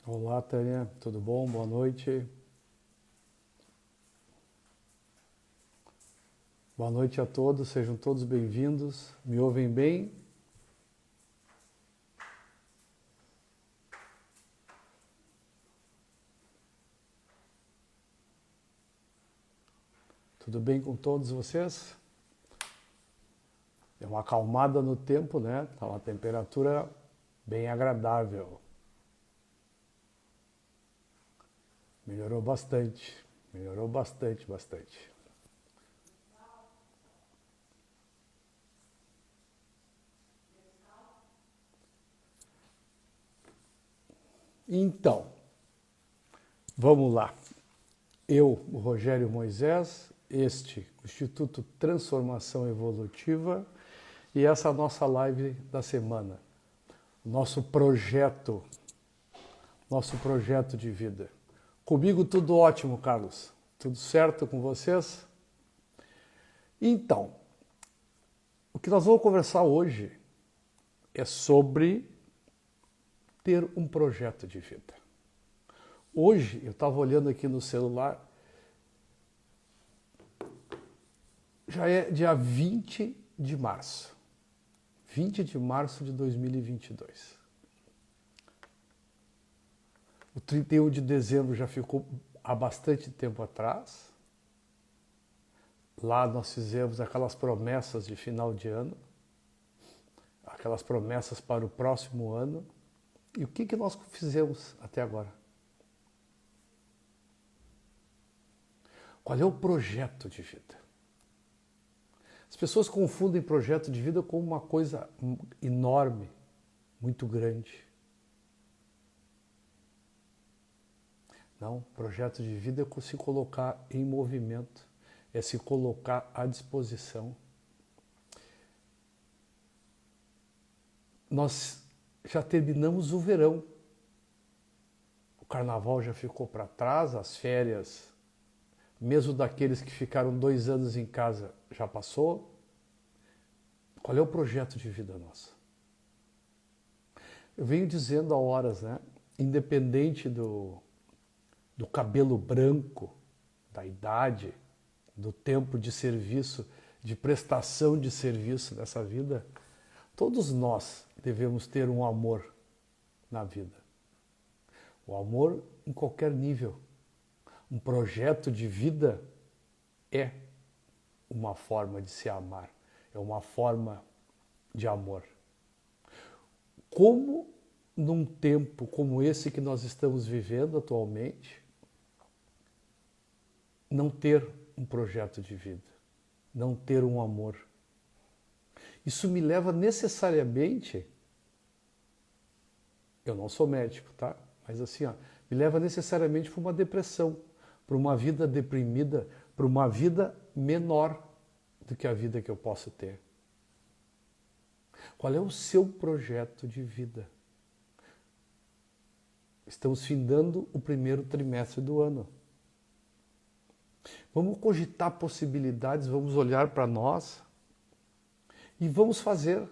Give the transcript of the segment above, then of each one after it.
Olá, Tânia, tudo bom? Boa noite. Boa noite a todos, sejam todos bem-vindos. Me ouvem bem? Tudo bem com todos vocês? Deu uma acalmada no tempo, né? Tá uma temperatura bem agradável. Melhorou bastante. Então, vamos lá. Eu, o Rogério Moisés, este, o Instituto Transformação Evolutiva, e essa nossa live da semana, nosso projeto de vida. Comigo tudo ótimo, Carlos. Tudo certo com vocês? Então, o que nós vamos conversar hoje é sobre ter um projeto de vida. Hoje, eu estava olhando aqui no celular, já é dia 20 de março. 20 de março de 2022. O 31 de dezembro já ficou há bastante tempo atrás. Lá nós fizemos aquelas promessas de final de ano, aquelas promessas para o próximo ano. E o que nós fizemos até agora? Qual é o projeto de vida? As pessoas confundem projeto de vida com uma coisa enorme, muito grande. Não, projeto de vida é se colocar em movimento, é se colocar à disposição. Nós já terminamos o verão. O carnaval já ficou para trás, as férias, mesmo daqueles que ficaram 2 anos em casa, já passou. Qual é o projeto de vida nosso? Eu venho dizendo há horas, né? Independente do cabelo branco, da idade, do tempo de serviço, de prestação de serviço nessa vida, todos nós devemos ter um amor na vida. O amor em qualquer nível. Um projeto de vida é uma forma de se amar, é uma forma de amor. Como num tempo como esse que nós estamos vivendo atualmente, não ter um projeto de vida, não ter um amor. Isso me leva necessariamente, eu não sou médico, tá? Mas assim, me leva necessariamente para uma depressão, para uma vida deprimida, para uma vida menor do que a vida que eu posso ter. Qual é o seu projeto de vida? Estamos findando o primeiro trimestre do ano. Vamos cogitar possibilidades, vamos olhar para nós e vamos fazer.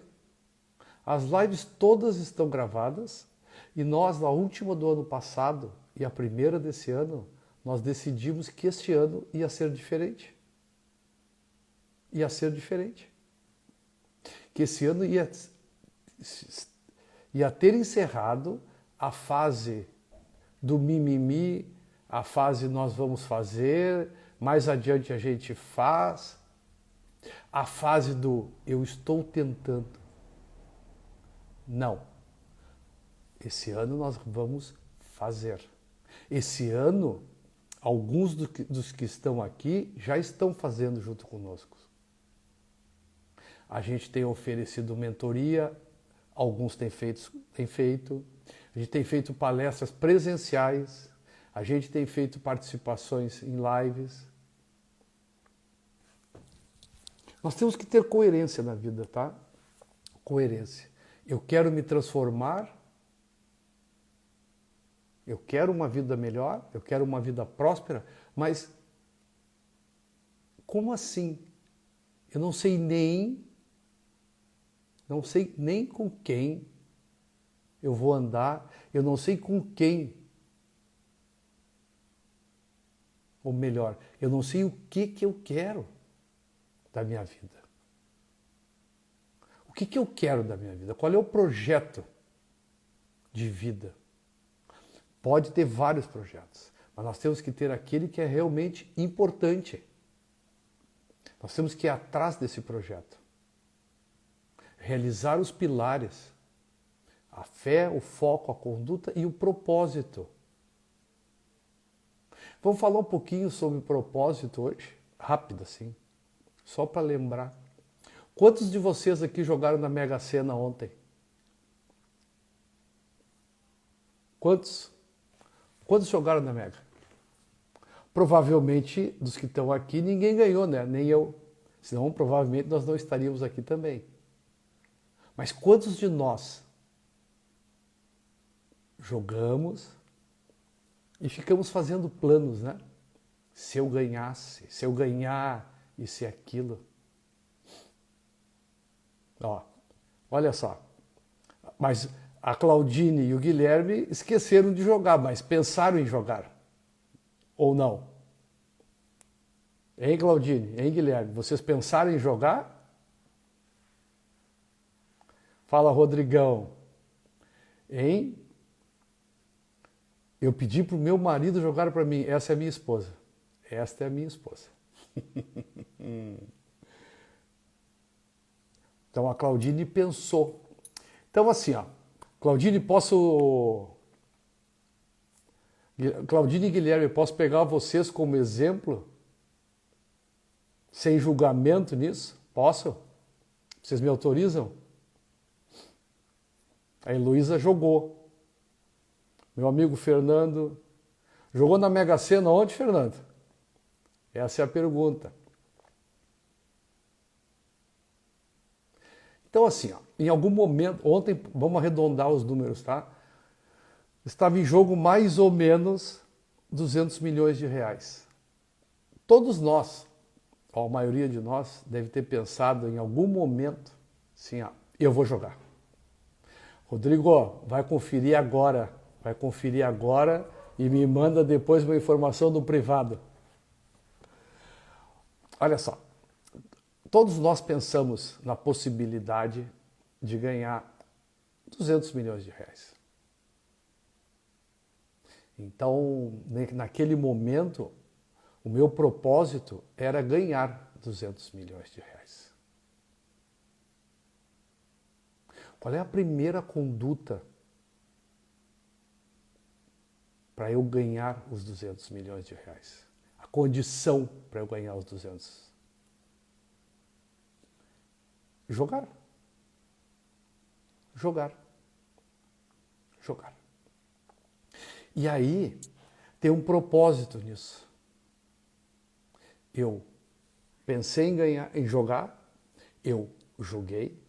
As lives todas estão gravadas e nós, na última do ano passado e a primeira desse ano, nós decidimos que este ano ia ser diferente. Ia ser diferente. Que esse ano ia ter encerrado a fase do mimimi, a fase nós vamos fazer, mais adiante a gente faz, a fase do eu estou tentando. Não. Esse ano nós vamos fazer. Esse ano, alguns dos que estão aqui já estão fazendo junto conosco. A gente tem oferecido mentoria, alguns têm feito, a gente tem feito palestras presenciais, a gente tem feito participações em lives. Nós temos que ter coerência na vida, tá? Coerência. Eu quero me transformar, eu quero uma vida melhor, eu quero uma vida próspera, mas como assim? Eu não sei nem com quem eu vou andar, eu não sei com quem Ou melhor, eu não sei o que eu quero da minha vida. O que eu quero da minha vida? Qual é o projeto de vida? Pode ter vários projetos, mas nós temos que ter aquele que é realmente importante. Nós temos que ir atrás desse projeto. Realizar os pilares. A fé, o foco, a conduta e o propósito. Vamos falar um pouquinho sobre propósito hoje? Rápido assim, só para lembrar. Quantos de vocês aqui jogaram na Mega Sena ontem? Quantos? Quantos jogaram na Mega? Provavelmente, dos que estão aqui, ninguém ganhou, né? Nem eu. Senão, provavelmente, nós não estaríamos aqui também. Mas quantos de nós jogamos e ficamos fazendo planos, né? Se eu ganhasse, se eu ganhar isso e aquilo. Ó, olha só. Mas a Claudine e o Guilherme esqueceram de jogar, mas pensaram em jogar. Ou não? Hein, Claudine? Hein, Guilherme? Vocês pensaram em jogar? Fala, Rodrigão. Hein? Eu pedi para o meu marido jogar para mim. Essa é a minha esposa. Esta é a minha esposa. Então a Claudine pensou. Então assim, ó. Claudine, Claudine e Guilherme, posso pegar vocês como exemplo? Sem julgamento nisso? Posso? Vocês me autorizam? A Heloísa jogou. Meu amigo Fernando jogou na Mega Sena onde, Fernando? Essa é a pergunta. Então assim, ó, em algum momento, ontem, vamos arredondar os números, tá? Estava em jogo mais ou menos 200 milhões de reais. Todos nós, a maioria de nós, deve ter pensado em algum momento, assim, ó, eu vou jogar. Rodrigo, vai conferir agora e me manda depois uma informação no privado. Olha só, todos nós pensamos na possibilidade de ganhar 200 milhões de reais. Então, naquele momento, o meu propósito era ganhar 200 milhões de reais. Qual é a primeira conduta para eu ganhar os 200 milhões de reais? A condição para eu ganhar os 200? Jogar. Jogar. Jogar. E aí, tem um propósito nisso. Eu pensei em ganhar, em jogar, eu joguei,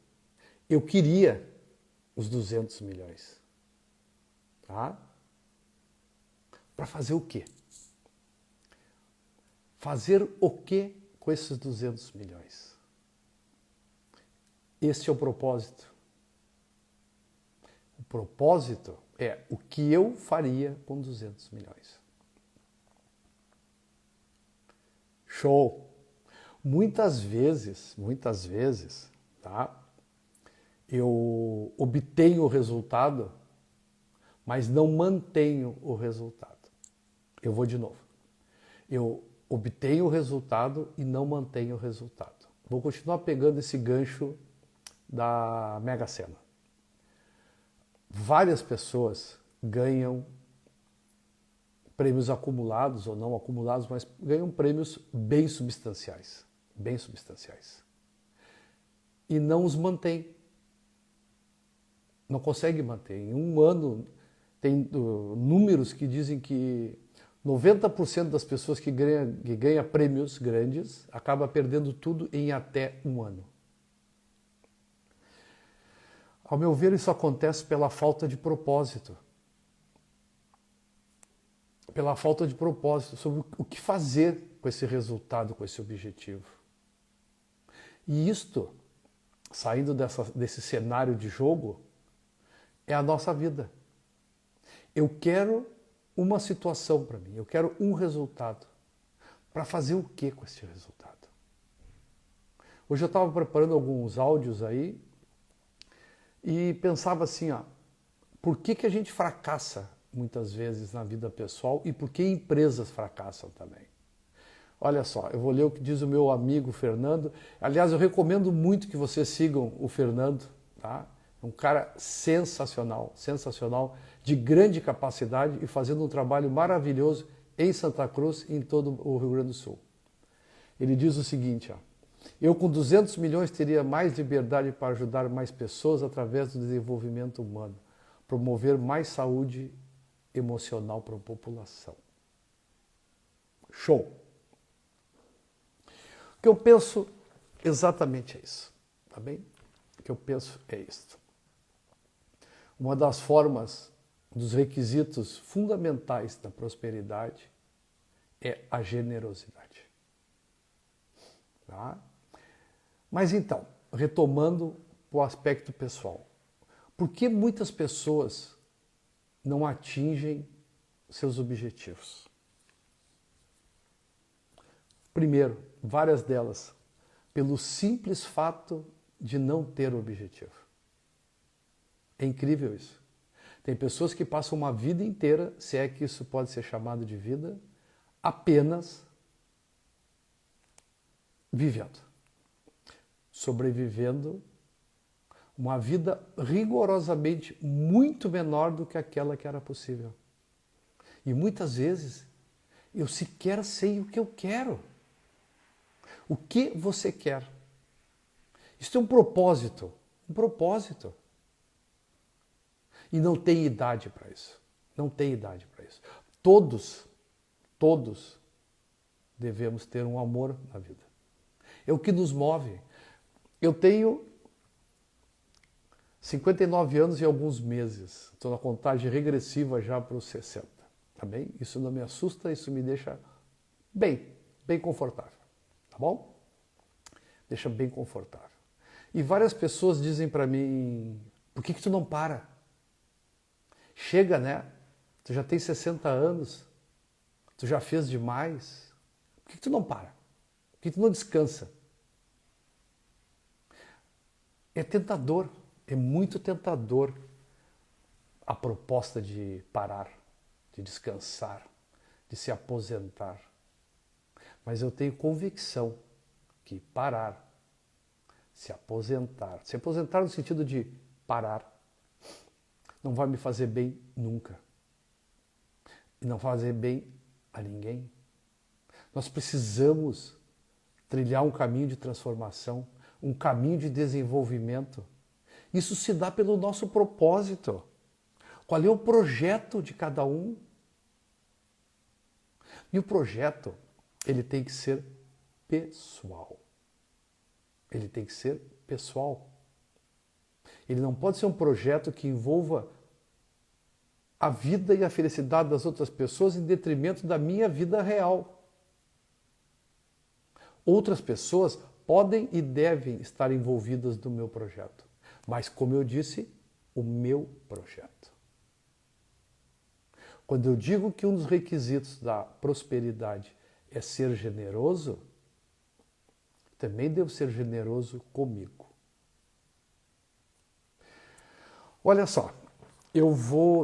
eu queria os 200 milhões. Tá? Para fazer o quê? Fazer o quê com esses 200 milhões? Esse é o propósito. O propósito é o que eu faria com 200 milhões. Show! Muitas vezes, tá? Eu obtenho o resultado, mas não mantenho o resultado. Eu vou de novo. Eu obtenho o resultado e não mantenho o resultado. Vou continuar pegando esse gancho da Mega Sena. Várias pessoas ganham prêmios acumulados ou não acumulados, mas ganham prêmios bem substanciais. Bem substanciais. E não os mantém. Não consegue manter. Em um ano, tem números que dizem que 90% das pessoas que ganham prêmios grandes acaba perdendo tudo em até um ano. Ao meu ver, isso acontece pela falta de propósito. Pela falta de propósito sobre o que fazer com esse resultado, com esse objetivo. E isto, saindo desse cenário de jogo, é a nossa vida. Eu quero uma situação para mim, eu quero um resultado. Para fazer o que com esse resultado? Hoje eu estava preparando alguns áudios aí e pensava assim, ó, por que a gente fracassa muitas vezes na vida pessoal e por que empresas fracassam também? Olha só, eu vou ler o que diz o meu amigo Fernando. Aliás, eu recomendo muito que vocês sigam o Fernando, tá? É um cara sensacional, sensacional, de grande capacidade e fazendo um trabalho maravilhoso em Santa Cruz e em todo o Rio Grande do Sul. Ele diz o seguinte, ó, eu com 200 milhões teria mais liberdade para ajudar mais pessoas através do desenvolvimento humano, promover mais saúde emocional para a população. Show! O que eu penso exatamente é isso, tá bem? O que eu penso é isso. Uma das formas, dos requisitos fundamentais da prosperidade é a generosidade. Tá? Mas então, retomando o aspecto pessoal, por que muitas pessoas não atingem seus objetivos? Primeiro, várias delas, pelo simples fato de não ter objetivo. É incrível isso. Tem pessoas que passam uma vida inteira, se é que isso pode ser chamado de vida, apenas vivendo, sobrevivendo uma vida rigorosamente muito menor do que aquela que era possível. E muitas vezes eu sequer sei o que eu quero. O que você quer? Isso é um propósito. Um propósito. E não tem idade para isso. Não tem idade para isso. Todos devemos ter um amor na vida. É o que nos move. Eu tenho 59 anos e alguns meses. Estou na contagem regressiva já para os 60. Tá bem? Isso não me assusta, isso me deixa bem confortável. Tá bom? Deixa bem confortável. E várias pessoas dizem para mim, por que tu não para? Chega, né? Tu já tem 60 anos, tu já fez demais. Por que tu não para? Por que tu não descansa? É tentador, é muito tentador a proposta de parar, de descansar, de se aposentar. Mas eu tenho convicção que parar, se aposentar no sentido de parar, não vai me fazer bem nunca. E não fazer bem a ninguém. Nós precisamos trilhar um caminho de transformação, um caminho de desenvolvimento. Isso se dá pelo nosso propósito. Qual é o projeto de cada um? E o projeto, ele tem que ser pessoal. Ele tem que ser pessoal. Ele não pode ser um projeto que envolva a vida e a felicidade das outras pessoas em detrimento da minha vida real. Outras pessoas podem e devem estar envolvidas no meu projeto. Mas, como eu disse, o meu projeto. Quando eu digo que um dos requisitos da prosperidade é ser generoso, também devo ser generoso comigo. Olha só,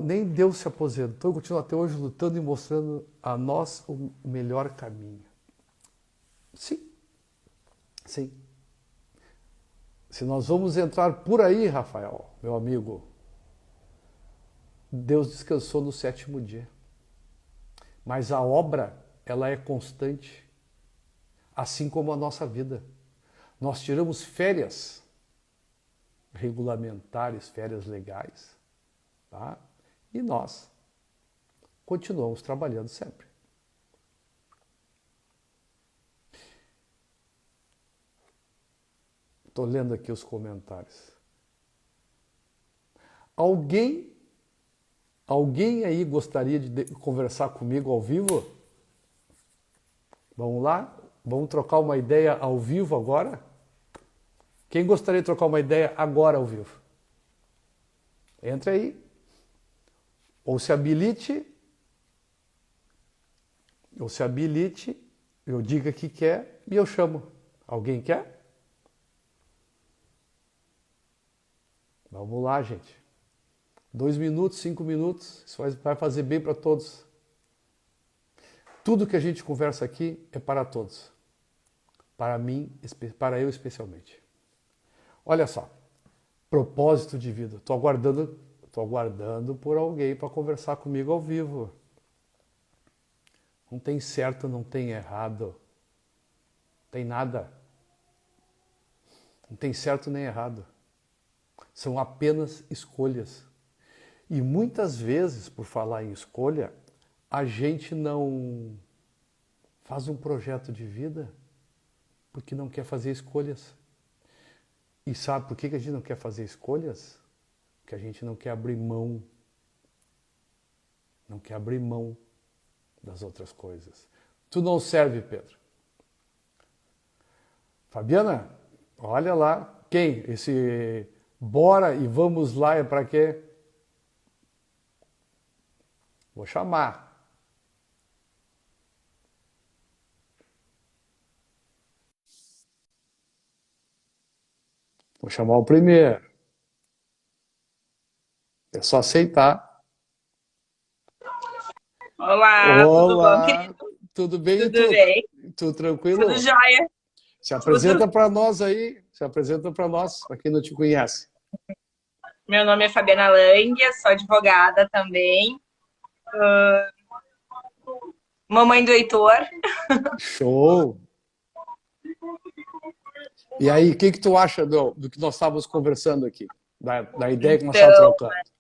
nem Deus se aposentou, eu continuo até hoje lutando e mostrando a nós o melhor caminho. Sim. Se nós vamos entrar por aí, Rafael, meu amigo, Deus descansou no 7º dia. Mas a obra, ela é constante, assim como a nossa vida. Nós tiramos férias regulamentares, férias legais, tá? E nós continuamos trabalhando sempre. Estou lendo aqui os comentários. Alguém aí gostaria de conversar comigo ao vivo? Vamos lá? Vamos trocar uma ideia ao vivo agora? Quem gostaria de trocar uma ideia agora ao vivo? Entre aí. Ou se habilite Eu diga que quer e eu chamo. Alguém quer? Vamos lá, gente. 2 minutos, 5 minutos, isso vai fazer bem para todos. Tudo que a gente conversa aqui é para todos. Para mim, para eu especialmente. Olha só, propósito de vida. Estou aguardando por alguém para conversar comigo ao vivo. Não tem certo, não tem errado. Tem nada. Não tem certo nem errado. São apenas escolhas. E muitas vezes, por falar em escolha, a gente não faz um projeto de vida porque não quer fazer escolhas. E sabe por que a gente não quer fazer escolhas? Porque a gente não quer abrir mão. Não quer abrir mão das outras coisas. Tu não serve, Pedro. Fabiana, olha lá. Quem? Esse bora e vamos lá é para quê? Vou chamar. Vou chamar o primeiro. É só aceitar. Olá, tudo bom, Olá, querido? tudo bem e Tudo tu? bem? Tudo Tudo tranquilo? jóia? Se Tudo. apresenta para nós aí. Se apresenta para nós, para quem não te conhece. Meu nome é Fabiana Lang, sou advogada também, mamãe do Heitor. Show! E aí, o que tu acha do que nós estávamos conversando aqui? Da ideia que nós estávamos Então, trocando?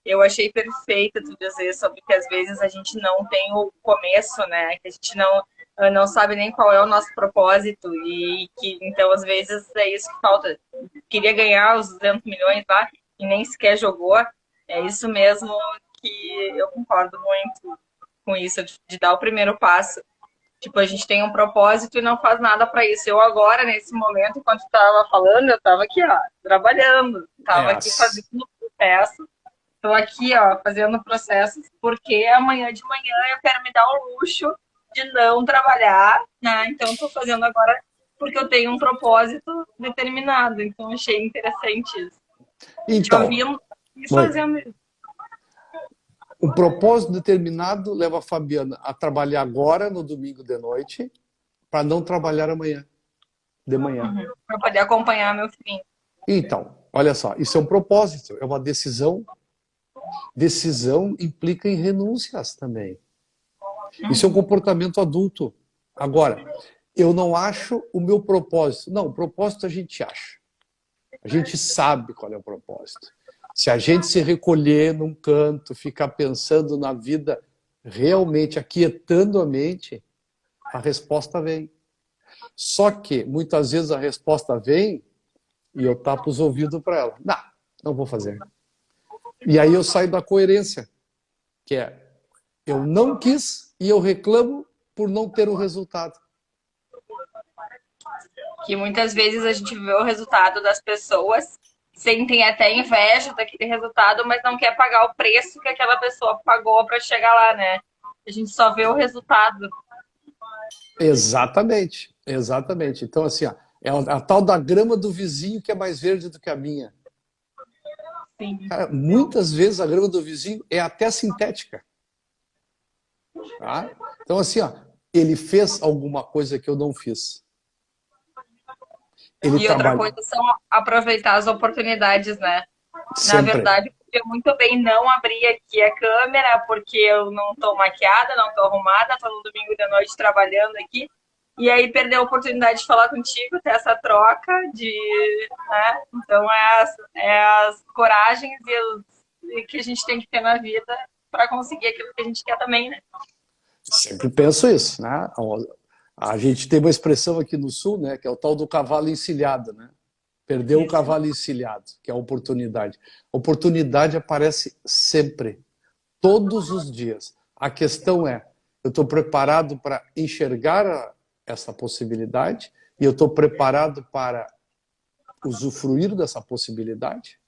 eu achei perfeito tu dizer sobre que às vezes a gente não tem o começo, né? Que a gente não sabe nem qual é o nosso propósito e que então às vezes é isso que falta. Queria ganhar os 200 milhões lá e nem sequer jogou. É isso mesmo que eu concordo muito com isso, de dar o primeiro passo. Tipo, a gente tem um propósito e não faz nada para isso. Eu agora, nesse momento, enquanto estava falando, eu estava aqui, ó, trabalhando. É, Estava aqui fazendo o processo. Estou aqui, ó, fazendo processos, porque amanhã de manhã eu quero me dar o luxo de não trabalhar, né? Então, estou fazendo agora porque eu tenho um propósito determinado. Então, achei interessante isso. Te então, ouvindo e oi. fazendo isso. Um propósito determinado leva a Fabiana a trabalhar agora, no domingo de noite, para não trabalhar amanhã, de manhã. Para poder acompanhar meu filhinho. Então, olha só, isso é um propósito, é uma decisão. Decisão implica em renúncias também. Isso é um comportamento adulto. Agora, eu não acho o meu propósito. Não, o propósito a gente acha. A gente sabe qual é o propósito. Se a gente se recolher num canto, ficar pensando na vida, realmente aquietando a mente, a resposta vem. Só que, muitas vezes, a resposta vem e eu tapo os ouvidos para ela. Não, não vou fazer. E aí eu saio da coerência, que é, eu não quis e eu reclamo por não ter o resultado. Que muitas vezes a gente vê o resultado das pessoas, sentem até inveja daquele resultado, mas não quer pagar o preço que aquela pessoa pagou para chegar lá, né? A gente só vê o resultado. Exatamente, exatamente. Então, assim, ó, é a tal da grama do vizinho que é mais verde do que a minha. Sim. Cara, muitas vezes a grama do vizinho é até sintética. Tá? Então, assim, ó, ele fez alguma coisa que eu não fiz. Ele E outra trabalha coisa são aproveitar as oportunidades, né? Na sempre. verdade, podia muito bem não abrir aqui a câmera, porque eu não estou maquiada, não estou arrumada, estou no domingo de noite trabalhando aqui. E aí perder a oportunidade de falar contigo, ter essa troca de. Né? Então é as coragens e que a gente tem que ter na vida para conseguir aquilo que a gente quer também, né? Sempre penso isso, né? A gente tem uma expressão aqui no Sul, né, que é o tal do cavalo encilhado, né? Perdeu o Isso. cavalo encilhado, que é a oportunidade. A oportunidade aparece sempre, todos os dias. A questão é, eu estou preparado para enxergar essa possibilidade e eu estou preparado para usufruir dessa possibilidade?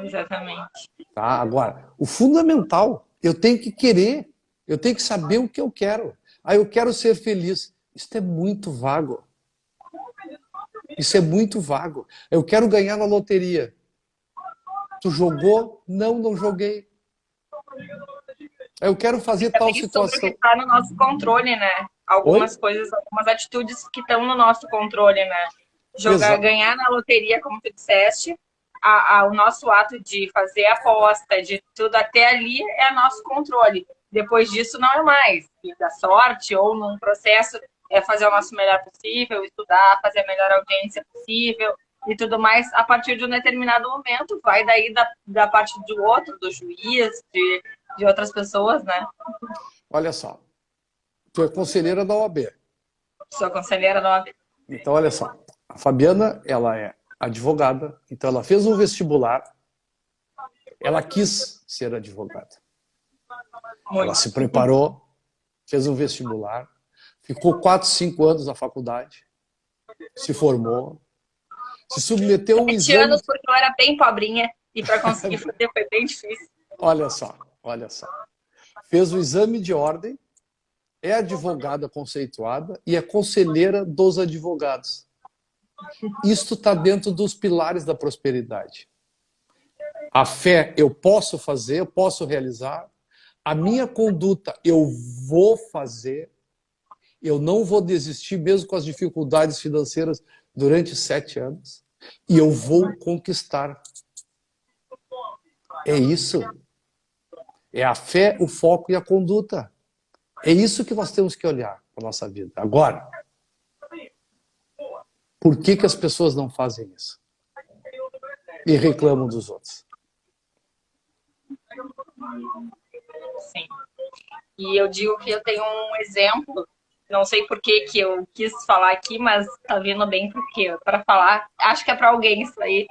Exatamente. Tá? Agora, o fundamental, eu tenho que querer, eu tenho que saber o que eu quero. Ah, eu quero ser feliz. Isso é muito vago. Isso é muito vago. Eu quero ganhar na loteria. Tu jogou? Não, não joguei. Eu quero fazer tal Também sobre o que situação. está no nosso controle, né? Algumas Oi? coisas, algumas atitudes que estão no nosso controle, né? Jogar, Exato. ganhar na loteria, como tu disseste, o nosso ato de fazer aposta, de tudo até ali é nosso controle. Depois disso não é mais. E da sorte ou num processo é fazer o nosso melhor possível, estudar, fazer a melhor audiência possível e tudo mais. A partir de um determinado momento, vai daí da parte do outro, do juiz, de outras pessoas, né? Olha só. Tu é conselheira da OAB. Sou conselheira nova. Então, olha só. A Fabiana, ela é advogada. Então, ela fez um vestibular. Ela quis ser advogada. Ela Muito. se preparou, fez um vestibular, ficou 4, 5 anos na faculdade, se formou, se submeteu a um 7 anos, exame. porque eu era bem pobrinha e para conseguir fazer foi bem difícil. Olha só, olha só. Fez o exame de ordem, é advogada conceituada e é conselheira dos advogados. Isto está dentro dos pilares da prosperidade. A fé eu posso fazer, eu posso realizar. A minha conduta eu vou fazer. Eu não vou desistir, mesmo com as dificuldades financeiras, durante 7 anos. E eu vou conquistar. É isso. É a fé, o foco e a conduta. É isso que nós temos que olhar para a nossa vida. Agora, por que as pessoas não fazem isso? E reclamam dos outros. Sim. E eu digo que eu tenho um exemplo, não sei por que que eu quis falar aqui, mas tá vindo bem porque para falar, acho que é para alguém isso aí,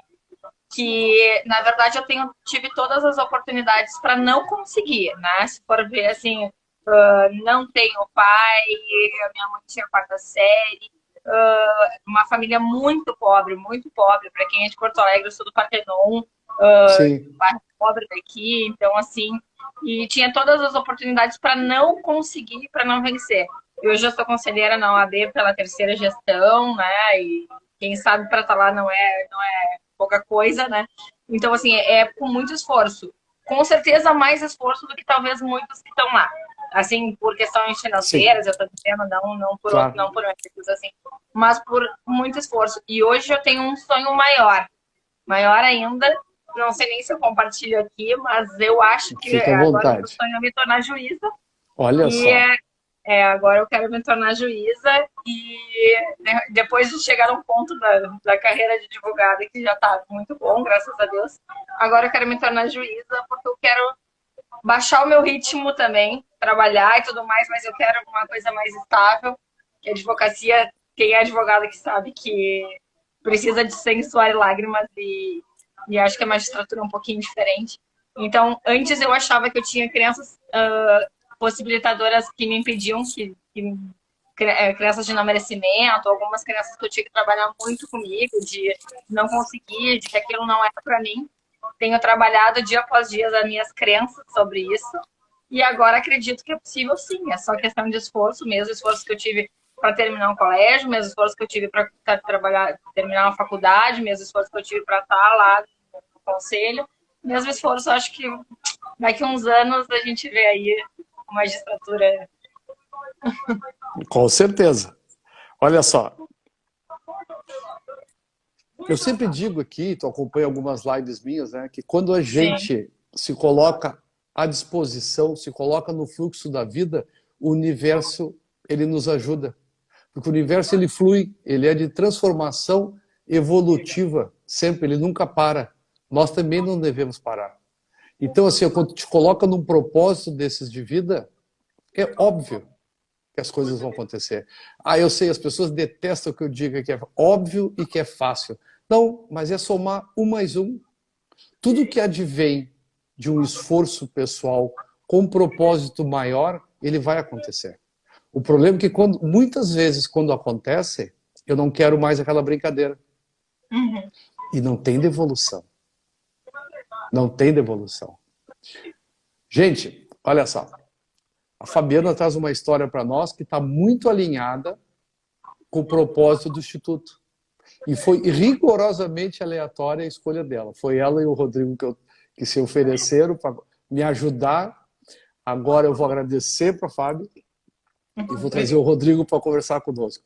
que na verdade eu tive todas as oportunidades para não conseguir, né? Se for ver assim, não tenho pai, a minha mãe tinha quarta série, uma família muito pobre, para quem é de Porto Alegre, eu sou do Partenon, Sim. bairro pobre daqui, então assim, e tinha todas as oportunidades para não conseguir, para não vencer. Eu já sou conselheira na OAB pela terceira gestão, né? E quem sabe para estar lá não é pouca coisa, né? Então, assim, é com muito esforço. Com certeza mais esforço do que talvez muitos que estão lá. Assim, por questões Sim, financeiras, eu estou dizendo, claro. não por méritos, assim, mas por muito esforço. E hoje eu tenho um sonho maior ainda. Não sei nem se eu compartilho aqui, mas eu acho que Fica à agora o meu vontade. sonho é me tornar juíza. Olha E só. agora eu quero me tornar juíza e depois de chegar a um ponto da carreira de advogada que já está muito bom, graças a Deus, agora eu quero me tornar juíza porque eu quero baixar o meu ritmo também, trabalhar e tudo mais, mas eu quero uma coisa mais estável, que a advocacia, quem é advogado que sabe que precisa de sangue, suor e lágrimas e acho que a magistratura é um pouquinho diferente. Então, antes eu achava que eu tinha crianças possibilitadoras que me impediam, crianças de não merecimento, algumas crianças que eu tinha que trabalhar muito comigo, de não conseguir, de que aquilo não era para mim. Tenho trabalhado dia após dia as minhas crenças sobre isso. E agora acredito que é possível sim. É só questão de esforço, mesmo esforço que eu tive para terminar um colégio, mesmo esforço que eu tive para trabalhar, terminar uma faculdade, mesmo esforço que eu tive para estar lá no conselho. Mesmo esforço, acho que daqui a uns anos a gente vê aí a magistratura. Com certeza. Olha só. Eu sempre digo aqui, tu acompanha algumas lives minhas, né, que quando a Sim. gente se coloca à disposição, se coloca no fluxo da vida, o universo ele nos ajuda. Porque o universo ele flui, ele é de transformação evolutiva, sempre, ele nunca para. Nós também não devemos parar. Então, assim, quando te coloca num propósito desses de vida, é óbvio que as coisas vão acontecer. Ah, eu sei, as pessoas detestam que eu diga que é óbvio e que é fácil. Não, mas é somar um mais um. Tudo que advém de um esforço pessoal com um propósito maior, ele vai acontecer. O problema é que muitas vezes, quando acontece, eu não quero mais aquela brincadeira. Uhum. E não tem devolução. Não tem devolução. Gente, olha só. A Fabiana traz uma história para nós que está muito alinhada com o propósito do Instituto. E foi rigorosamente aleatória a escolha dela. Foi ela e o Rodrigo que se ofereceram para me ajudar. Agora eu vou agradecer para a Fábio e vou trazer o Rodrigo para conversar conosco.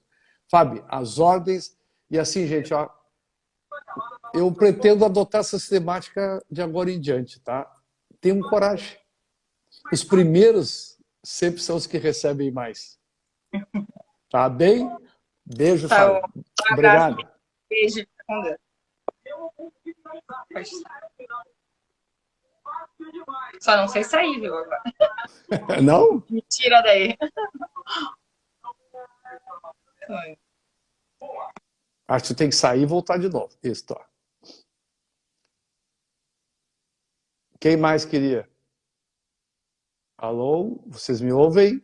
Fábio, as ordens... E assim, gente, ó, eu pretendo adotar essa sistemática de agora em diante, tá? Tenham coragem. Os primeiros sempre são os que recebem mais. Tá bem? Beijo, Tá Fábio. bom. Um abraço. Obrigado. Beijo. Com Deus. Só não sei sair, viu? Agora. Não? Me tira daí. Acho que tu tem que sair e voltar de novo. Isso, ó. Quem mais queria? Alô? Vocês me ouvem?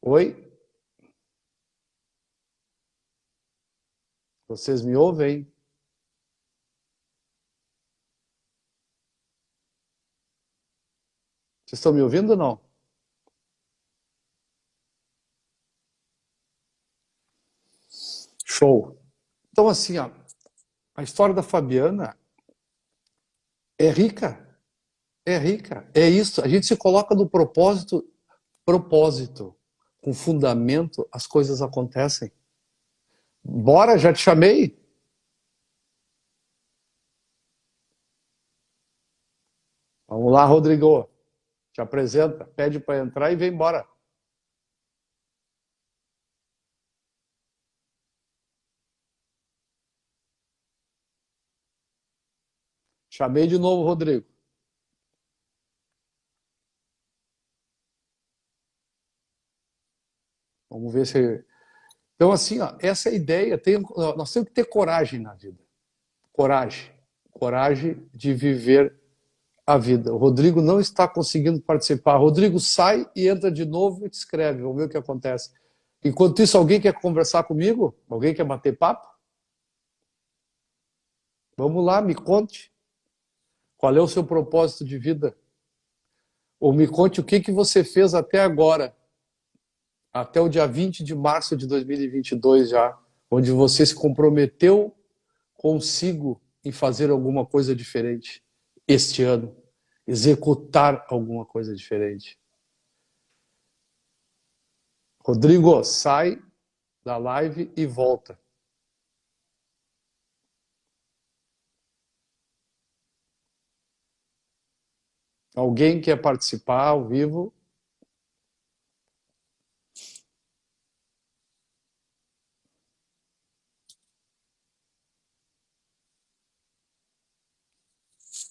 Oi? Vocês me ouvem? Vocês estão me ouvindo ou não? Show. Então, assim, ó, a história da Fabiana é rica. É rica. É isso. A gente se coloca no propósito, com fundamento, as coisas acontecem. Bora, já te chamei. Vamos lá, Rodrigo. Te apresenta, pede para entrar e vem embora. Chamei de novo, Rodrigo. Vamos ver se... Então, assim, ó, essa é a ideia. Nós temos que ter coragem na vida. Coragem. Coragem de viver a vida. O Rodrigo não está conseguindo participar. Rodrigo, sai e entra de novo e te escreve. Vamos ver o que acontece. Enquanto isso, alguém quer conversar comigo? Alguém quer bater papo? Vamos lá, me conte. Qual é o seu propósito de vida? Ou me conte o que você fez até agora, até o dia 20 de março de 2022 já, onde você se comprometeu consigo em fazer alguma coisa diferente este ano, executar alguma coisa diferente. Rodrigo, sai da live e volta. Alguém quer participar ao vivo?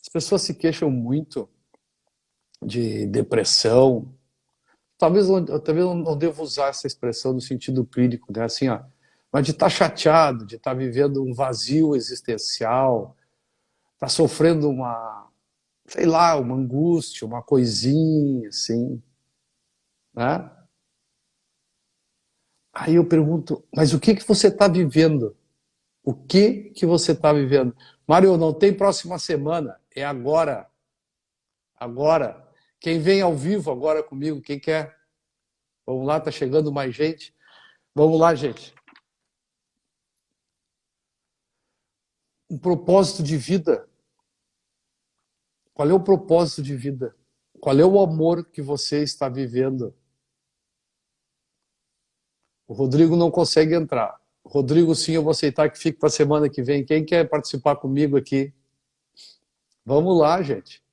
As pessoas se queixam muito de depressão. Talvez eu não devo usar essa expressão no sentido clínico, né? Assim, ó, mas de estar chateado, de estar vivendo um vazio existencial, estar sofrendo uma, sei lá, uma angústia, uma coisinha, assim, né? Aí eu pergunto, mas o que você está vivendo? O que você está vivendo? Mário, não tem próxima semana, é agora. Agora. Quem vem ao vivo agora comigo, quem quer? Vamos lá, tá chegando mais gente. Vamos lá, gente. Um propósito de vida. Qual é o propósito de vida? Qual é o amor que você está vivendo? O Rodrigo não consegue entrar. Rodrigo, sim, eu vou aceitar que fique para a semana que vem. Quem quer participar comigo aqui? Vamos lá, gente.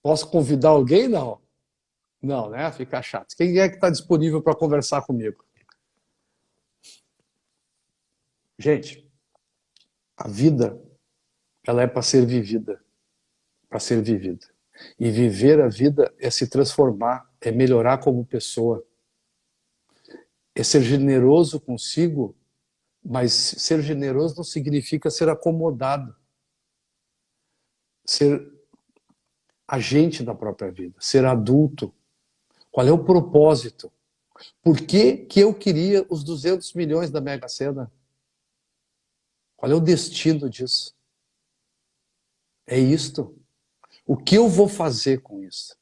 Posso convidar alguém? Não. Não, né? Fica chato. Quem é que está disponível para conversar comigo? Gente, a vida, ela é para ser vivida. Para ser vivida. E viver a vida é se transformar, é melhorar como pessoa. É ser generoso consigo, mas ser generoso não significa ser acomodado. Ser agente da própria vida, ser adulto. Qual é o propósito? Por que eu queria os 200 milhões da Mega Sena? Qual é o destino disso? É isto. O que eu vou fazer com isso?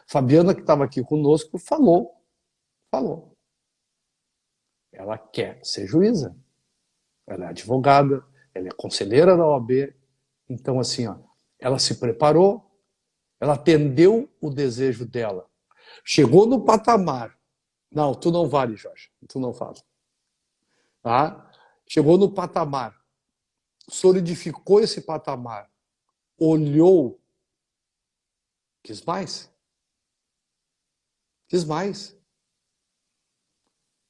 Fabiana, que estava aqui conosco, falou. Ela quer ser juíza. Ela é advogada, ela é conselheira da OAB. Então, assim, ó, ela se preparou, ela atendeu o desejo dela. Chegou no patamar. Não, tu não vale, Jorge. Tu não fala. Tá? Chegou no patamar. Solidificou esse patamar. Olhou. Quis mais. Quis mais.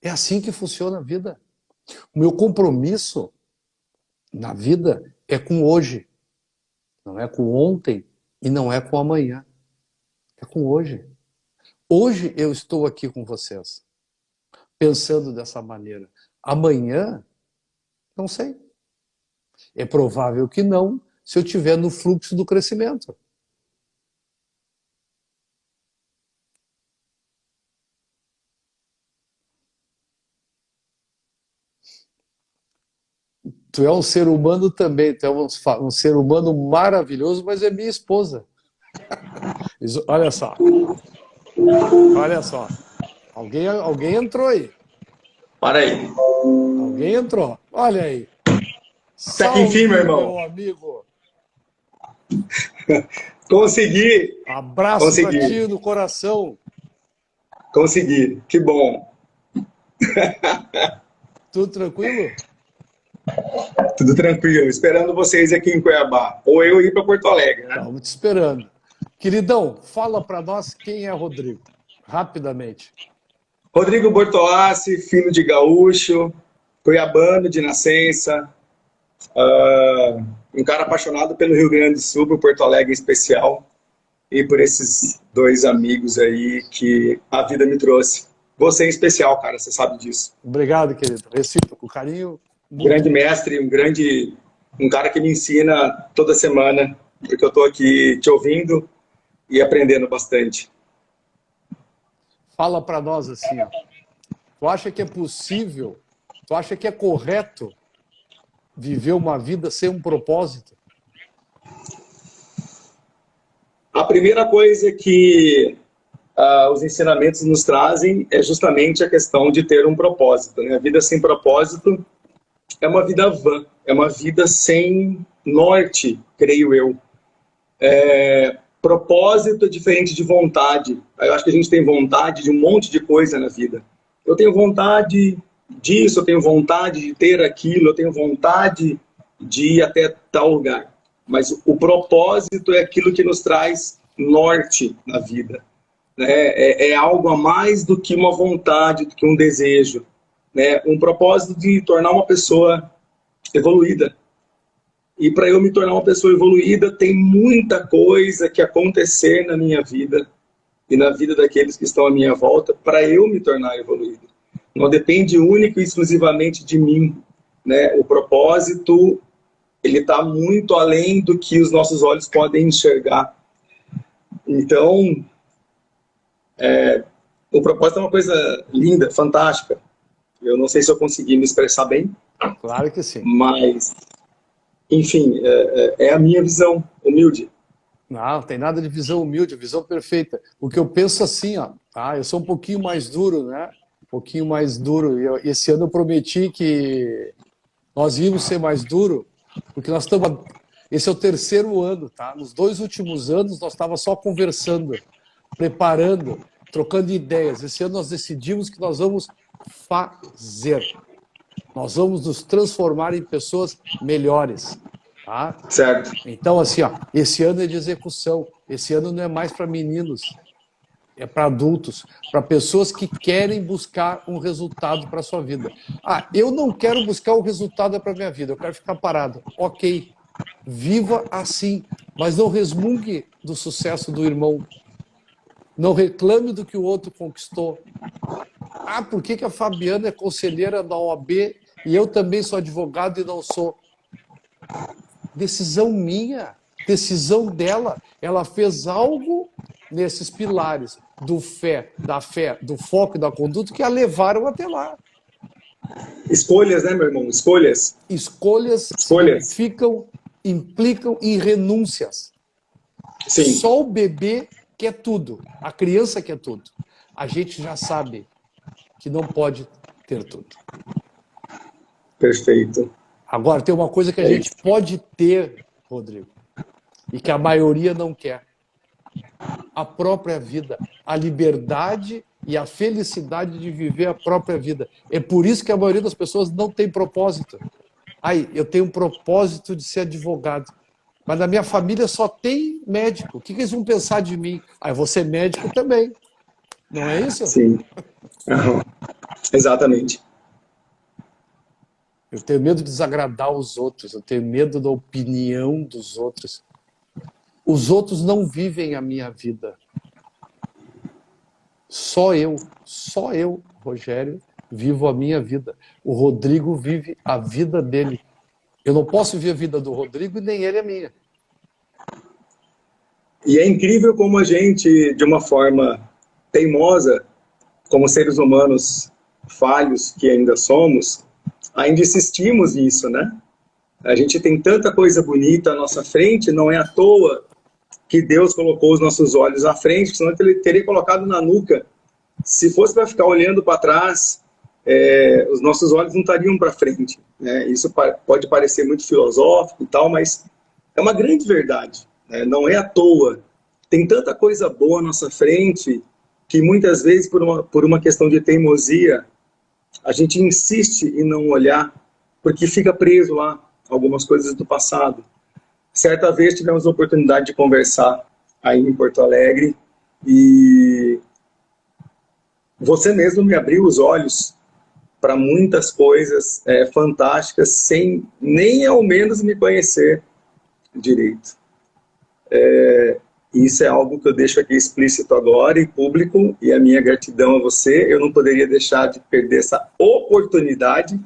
É assim que funciona a vida. O meu compromisso na vida é com hoje. Não é com ontem e não é com amanhã. É com hoje. Hoje eu estou aqui com vocês, pensando dessa maneira. Amanhã, não sei. É provável que não, se eu estiver no fluxo do crescimento. Tu é um ser humano também, tu é um ser humano maravilhoso, mas é minha esposa. Olha só. Olha só. Alguém entrou aí. Para aí. Alguém entrou. Olha aí. Tá aqui, enfim, meu irmão. Meu amigo. Consegui. Abraço pra ti no coração. Consegui. Que bom. Tudo tranquilo? Tudo tranquilo. Esperando vocês aqui em Cuiabá. Ou eu ir para Porto Alegre, né? Estamos te esperando. Queridão, fala para nós quem é Rodrigo. Rapidamente. Rodrigo Bortolassi, filho de gaúcho, cuiabano de nascença, um cara apaixonado pelo Rio Grande do Sul, por Porto Alegre em especial, e por esses dois amigos aí que a vida me trouxe. Você em especial, cara, você sabe disso. Obrigado, querido. Recíproco, carinho. Um grande mestre, um cara que me ensina toda semana, porque eu estou aqui te ouvindo e aprendendo bastante. Fala para nós assim, ó. Tu acha que é possível, tu acha que é correto viver uma vida sem um propósito? A primeira coisa que os ensinamentos nos trazem é justamente a questão de ter um propósito, né? A vida sem propósito é uma vida vã, é uma vida sem norte, creio eu. Propósito é diferente de vontade. Eu acho que a gente tem vontade de um monte de coisa na vida. Eu tenho vontade disso, eu tenho vontade de ter aquilo, eu tenho vontade de ir até tal lugar. Mas o propósito é aquilo que nos traz norte na vida. É algo a mais do que uma vontade, do que um desejo. Um propósito de tornar uma pessoa evoluída. E para eu me tornar uma pessoa evoluída, tem muita coisa que acontecer na minha vida e na vida daqueles que estão à minha volta para eu me tornar evoluído. Não depende único e exclusivamente de mim. O propósito, ele está muito além do que os nossos olhos podem enxergar. Então, o propósito é uma coisa linda, fantástica. Eu não sei se eu consegui me expressar bem. Claro que sim. Mas, enfim, é a minha visão humilde. Não tem nada de visão humilde, visão perfeita. O que eu penso assim, ó, eu sou um pouquinho mais duro, né? Um pouquinho mais duro. E esse ano eu prometi que nós íamos ser mais duro, porque nós estamos... Esse é o terceiro ano, tá? Nos 2 últimos anos nós estávamos só conversando, preparando, trocando ideias. Esse ano nós decidimos que nós vamos fazer. Nós vamos nos transformar em pessoas melhores. Tá? Certo. Então, assim, ó, esse ano é de execução. Esse ano não é mais para meninos, é para adultos, para pessoas que querem buscar um resultado para a sua vida. Eu não quero buscar um resultado para a minha vida, eu quero ficar parado. Ok, viva assim, mas não resmungue do sucesso do irmão. Não reclame do que o outro conquistou. Por que a Fabiana é conselheira da OAB e eu também sou advogado e não sou? Decisão minha, decisão dela. Ela fez algo nesses pilares da fé, do foco e da conduta que a levaram até lá. Escolhas, né, meu irmão? Escolhas. Escolhas Escolhas. implicam em renúncias. Sim. Só o bebê quer tudo, a criança quer tudo. A gente já sabe que não pode ter tudo. Perfeito. Agora, tem uma coisa que a gente pode ter, Rodrigo, e que a maioria não quer. A própria vida, a liberdade e a felicidade de viver a própria vida. É por isso que a maioria das pessoas não tem propósito. Aí, eu tenho um propósito de ser advogado, mas na minha família só tem médico. O que eles vão pensar de mim? Ah, eu vou ser médico também. Não é isso? Sim. Uhum. Exatamente. Eu tenho medo de desagradar os outros, eu tenho medo da opinião dos outros. Os outros não vivem a minha vida. Só eu, Rogério, vivo a minha vida. O Rodrigo vive a vida dele. Eu não posso viver a vida do Rodrigo e nem ele a minha. E é incrível como a gente, de uma forma teimosa, como seres humanos falhos que ainda somos, ainda insistimos nisso, né? A gente tem tanta coisa bonita à nossa frente, não é à toa que Deus colocou os nossos olhos à frente, senão Ele teria colocado na nuca. Se fosse para ficar olhando para trás, os nossos olhos não estariam para frente, né? Isso pode parecer muito filosófico e tal, mas é uma grande verdade, né? Não é à toa. Tem tanta coisa boa à nossa frente que muitas vezes, por uma questão de teimosia, a gente insiste em não olhar, porque fica preso lá algumas coisas do passado. Certa vez tivemos a oportunidade de conversar aí em Porto Alegre e você mesmo me abriu os olhos para muitas coisas fantásticas sem nem ao menos me conhecer direito. Isso é algo que eu deixo aqui explícito agora, em público, e a minha gratidão a você. Eu não poderia deixar de perder essa oportunidade.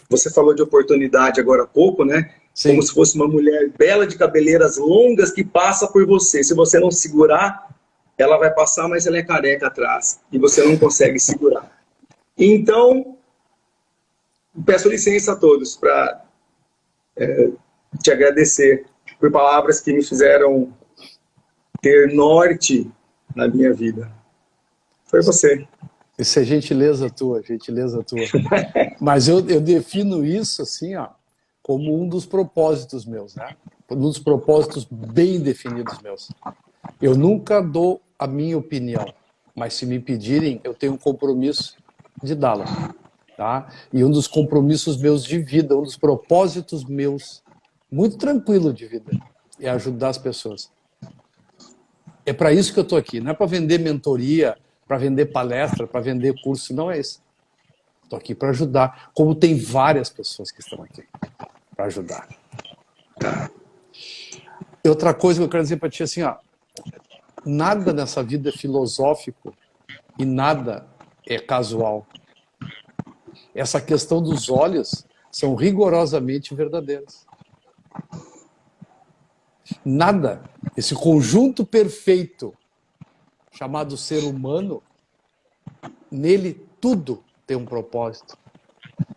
Você falou de oportunidade agora há pouco, né? Sim. Como se fosse uma mulher bela de cabeleiras longas que passa por você. Se você não segurar, ela vai passar, mas ela é careca atrás. E você não consegue segurar. Então, peço licença a todos para te agradecer por palavras que me fizeram ter norte na minha vida. Foi você. Isso é gentileza tua, gentileza tua. Mas eu defino isso assim, ó, como um dos propósitos meus, né? Um dos propósitos bem definidos meus. Eu nunca dou a minha opinião, mas se me pedirem, eu tenho um compromisso de dá-la, tá? E um dos compromissos meus de vida, um dos propósitos meus, muito tranquilo de vida, é ajudar as pessoas. É para isso que eu estou aqui, não é para vender mentoria, para vender palestra, para vender curso, não é isso. Estou aqui para ajudar, como tem várias pessoas que estão aqui para ajudar. E outra coisa que eu quero dizer para ti assim, ó, nada nessa vida é filosófico e nada é casual. Essa questão dos olhos são rigorosamente verdadeiras. Nada, esse conjunto perfeito chamado ser humano, nele tudo tem um propósito.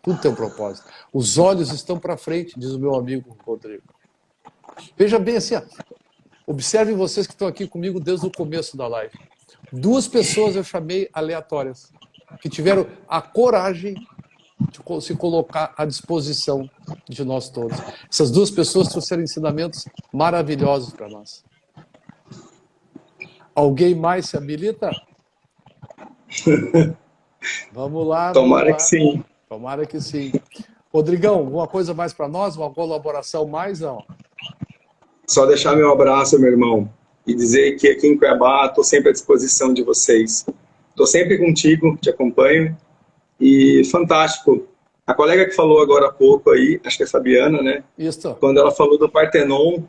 Tudo tem um propósito. Os olhos estão para frente, diz o meu amigo Rodrigo. Veja bem assim, ó, observem vocês que estão aqui comigo desde o começo da live. 2 pessoas eu chamei aleatórias, que tiveram a coragem de se colocar à disposição de nós todos. Essas 2 pessoas trouxeram ensinamentos maravilhosos para nós. Alguém mais se habilita? Vamos lá. Tomara que sim. Tomara que sim. Rodrigão, alguma coisa mais para nós? Uma colaboração mais? Não? Só deixar meu abraço, meu irmão, e dizer que aqui em Cuiabá estou sempre à disposição de vocês. Estou sempre contigo, te acompanho. E fantástico. A colega que falou agora há pouco aí, acho que é a Fabiana, né? Isso. Quando ela falou do Partenon,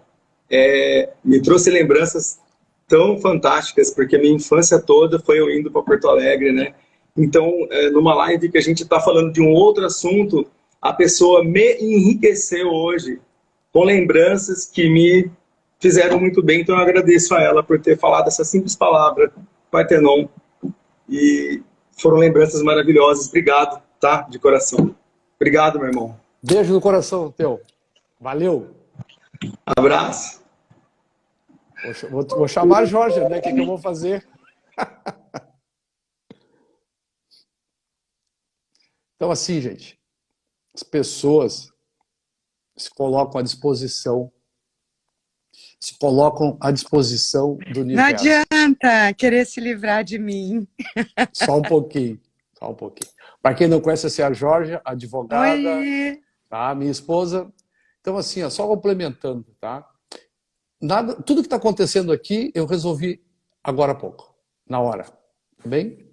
me trouxe lembranças tão fantásticas, porque a minha infância toda foi eu indo para Porto Alegre, né? Então, numa live que a gente está falando de um outro assunto, a pessoa me enriqueceu hoje com lembranças que me fizeram muito bem. Então, eu agradeço a ela por ter falado essa simples palavra, Partenon. E foram lembranças maravilhosas. Obrigado tá? De coração. Obrigado, meu irmão. Beijo no coração teu. Valeu. Abraço. Vou chamar Jorge, né? O que eu vou fazer? Então, assim, gente, as pessoas se colocam à disposição do Não universo. adianta querer se livrar de mim. Só um pouquinho. Para quem não conhece, essa é a Jorge, advogada, Oi. tá? Minha esposa. Então, assim, só complementando, tá? Tudo que está acontecendo aqui, eu resolvi agora há pouco, na hora. Tá bem?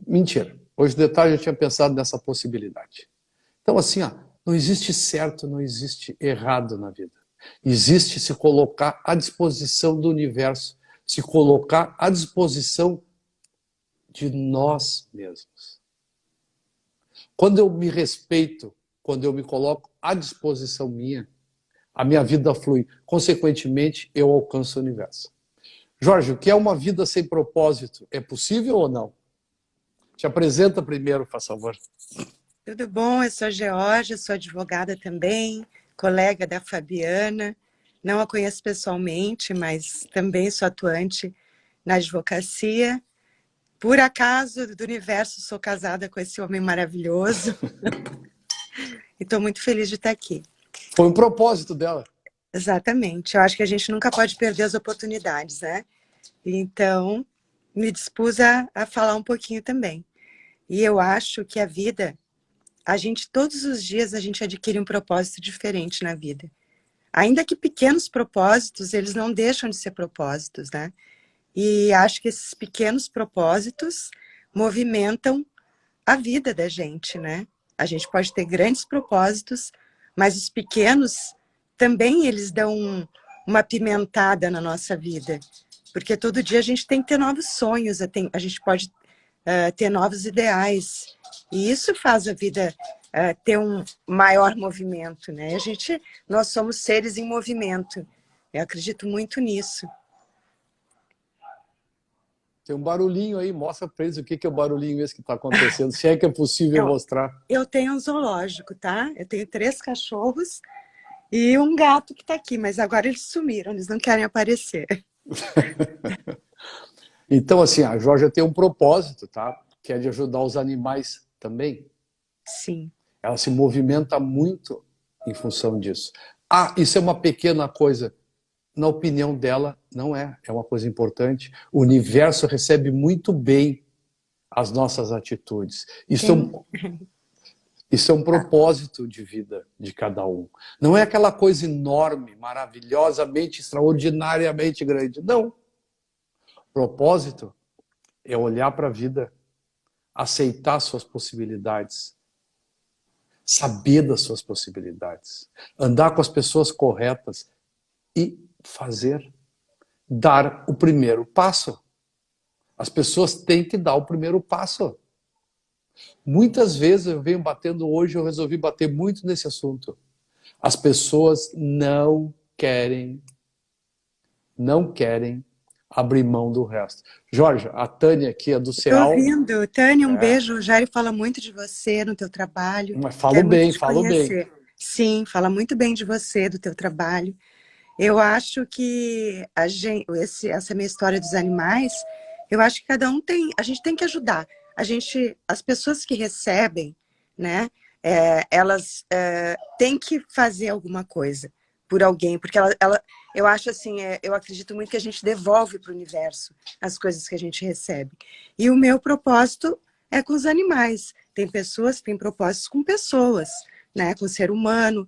Mentira. Hoje de tarde eu tinha pensado nessa possibilidade. Então, assim, não existe certo, não existe errado na vida. Existe se colocar à disposição do universo, se colocar à disposição de nós mesmos. Quando eu me respeito, quando eu me coloco à disposição minha, a minha vida flui. Consequentemente, eu alcanço o universo. Jorge, o que é uma vida sem propósito? É possível ou não? Te apresenta primeiro, por favor. Tudo bom? Eu sou Georgia, sou advogada também, colega da Fabiana. Não a conheço pessoalmente, mas também sou atuante na advocacia. Por acaso, do universo, sou casada com esse homem maravilhoso. E estou muito feliz de estar aqui. Foi um propósito dela. Exatamente. Eu acho que a gente nunca pode perder as oportunidades, né? Então, me dispus a falar um pouquinho também. E eu acho que a vida, todos os dias, a gente adquire um propósito diferente na vida. Ainda que pequenos propósitos, eles não deixam de ser propósitos, né? E acho que esses pequenos propósitos movimentam a vida da gente, né? A gente pode ter grandes propósitos, mas os pequenos também eles dão uma pimentada na nossa vida. Porque todo dia a gente tem que ter novos sonhos, a gente pode ter novos ideais. E isso faz a vida ter um maior movimento, né? Nós somos seres em movimento. Eu acredito muito nisso. Tem um barulhinho aí, mostra para eles o que é o barulhinho esse que está acontecendo, se é que é possível mostrar. Eu tenho um zoológico, tá? Eu tenho 3 cachorros e um gato que está aqui, mas agora eles sumiram, eles não querem aparecer. Então, assim, a Georgia tem um propósito, tá? Que é de ajudar os animais também. Sim. Ela se movimenta muito em função disso. Isso é uma pequena coisa. Na opinião dela, não é. É uma coisa importante. O universo recebe muito bem as nossas atitudes. Isso é um propósito de vida de cada um. Não é aquela coisa enorme, maravilhosamente, extraordinariamente grande. Não. O propósito é olhar para a vida, aceitar suas possibilidades, saber das suas possibilidades, andar com as pessoas corretas e dar o primeiro passo. As pessoas têm que dar o primeiro passo. Muitas vezes eu venho batendo hoje, eu resolvi bater muito nesse assunto. As pessoas não querem abrir mão do resto. Jorge, a Tânia aqui é do CEAL. Estou ouvindo. Tânia, um beijo. O Jair fala muito de você no teu trabalho. Mas falo bem. Sim, fala muito bem de você, do teu trabalho. Eu acho que essa minha história dos animais, eu acho que cada um a gente tem que ajudar. As pessoas que recebem, né, elas têm que fazer alguma coisa por alguém, porque eu acho assim, eu acredito muito que a gente devolve para o universo as coisas que a gente recebe. E o meu propósito é com os animais. Tem pessoas que têm propósitos com pessoas, né, com o ser humano.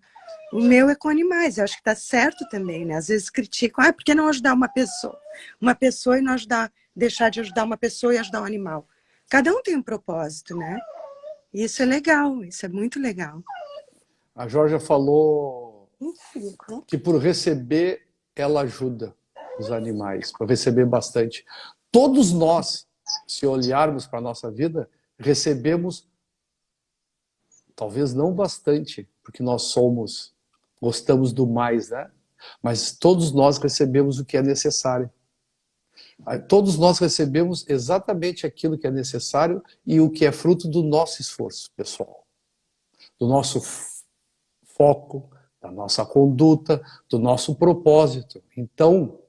O meu é com animais, eu acho que está certo também, né? Às vezes criticam, por que não ajudar uma pessoa e não deixar de ajudar uma pessoa e ajudar um animal? Cada um tem um propósito, né? E isso é legal, isso é muito legal. A Georgia falou que por receber, ela ajuda os animais, por receber bastante. Todos nós, se olharmos para a nossa vida, recebemos, talvez não bastante, porque nós gostamos do mais, né? Mas todos nós recebemos o que é necessário. Todos nós recebemos exatamente aquilo que é necessário e o que é fruto do nosso esforço pessoal, do nosso foco, da nossa conduta, do nosso propósito. Então,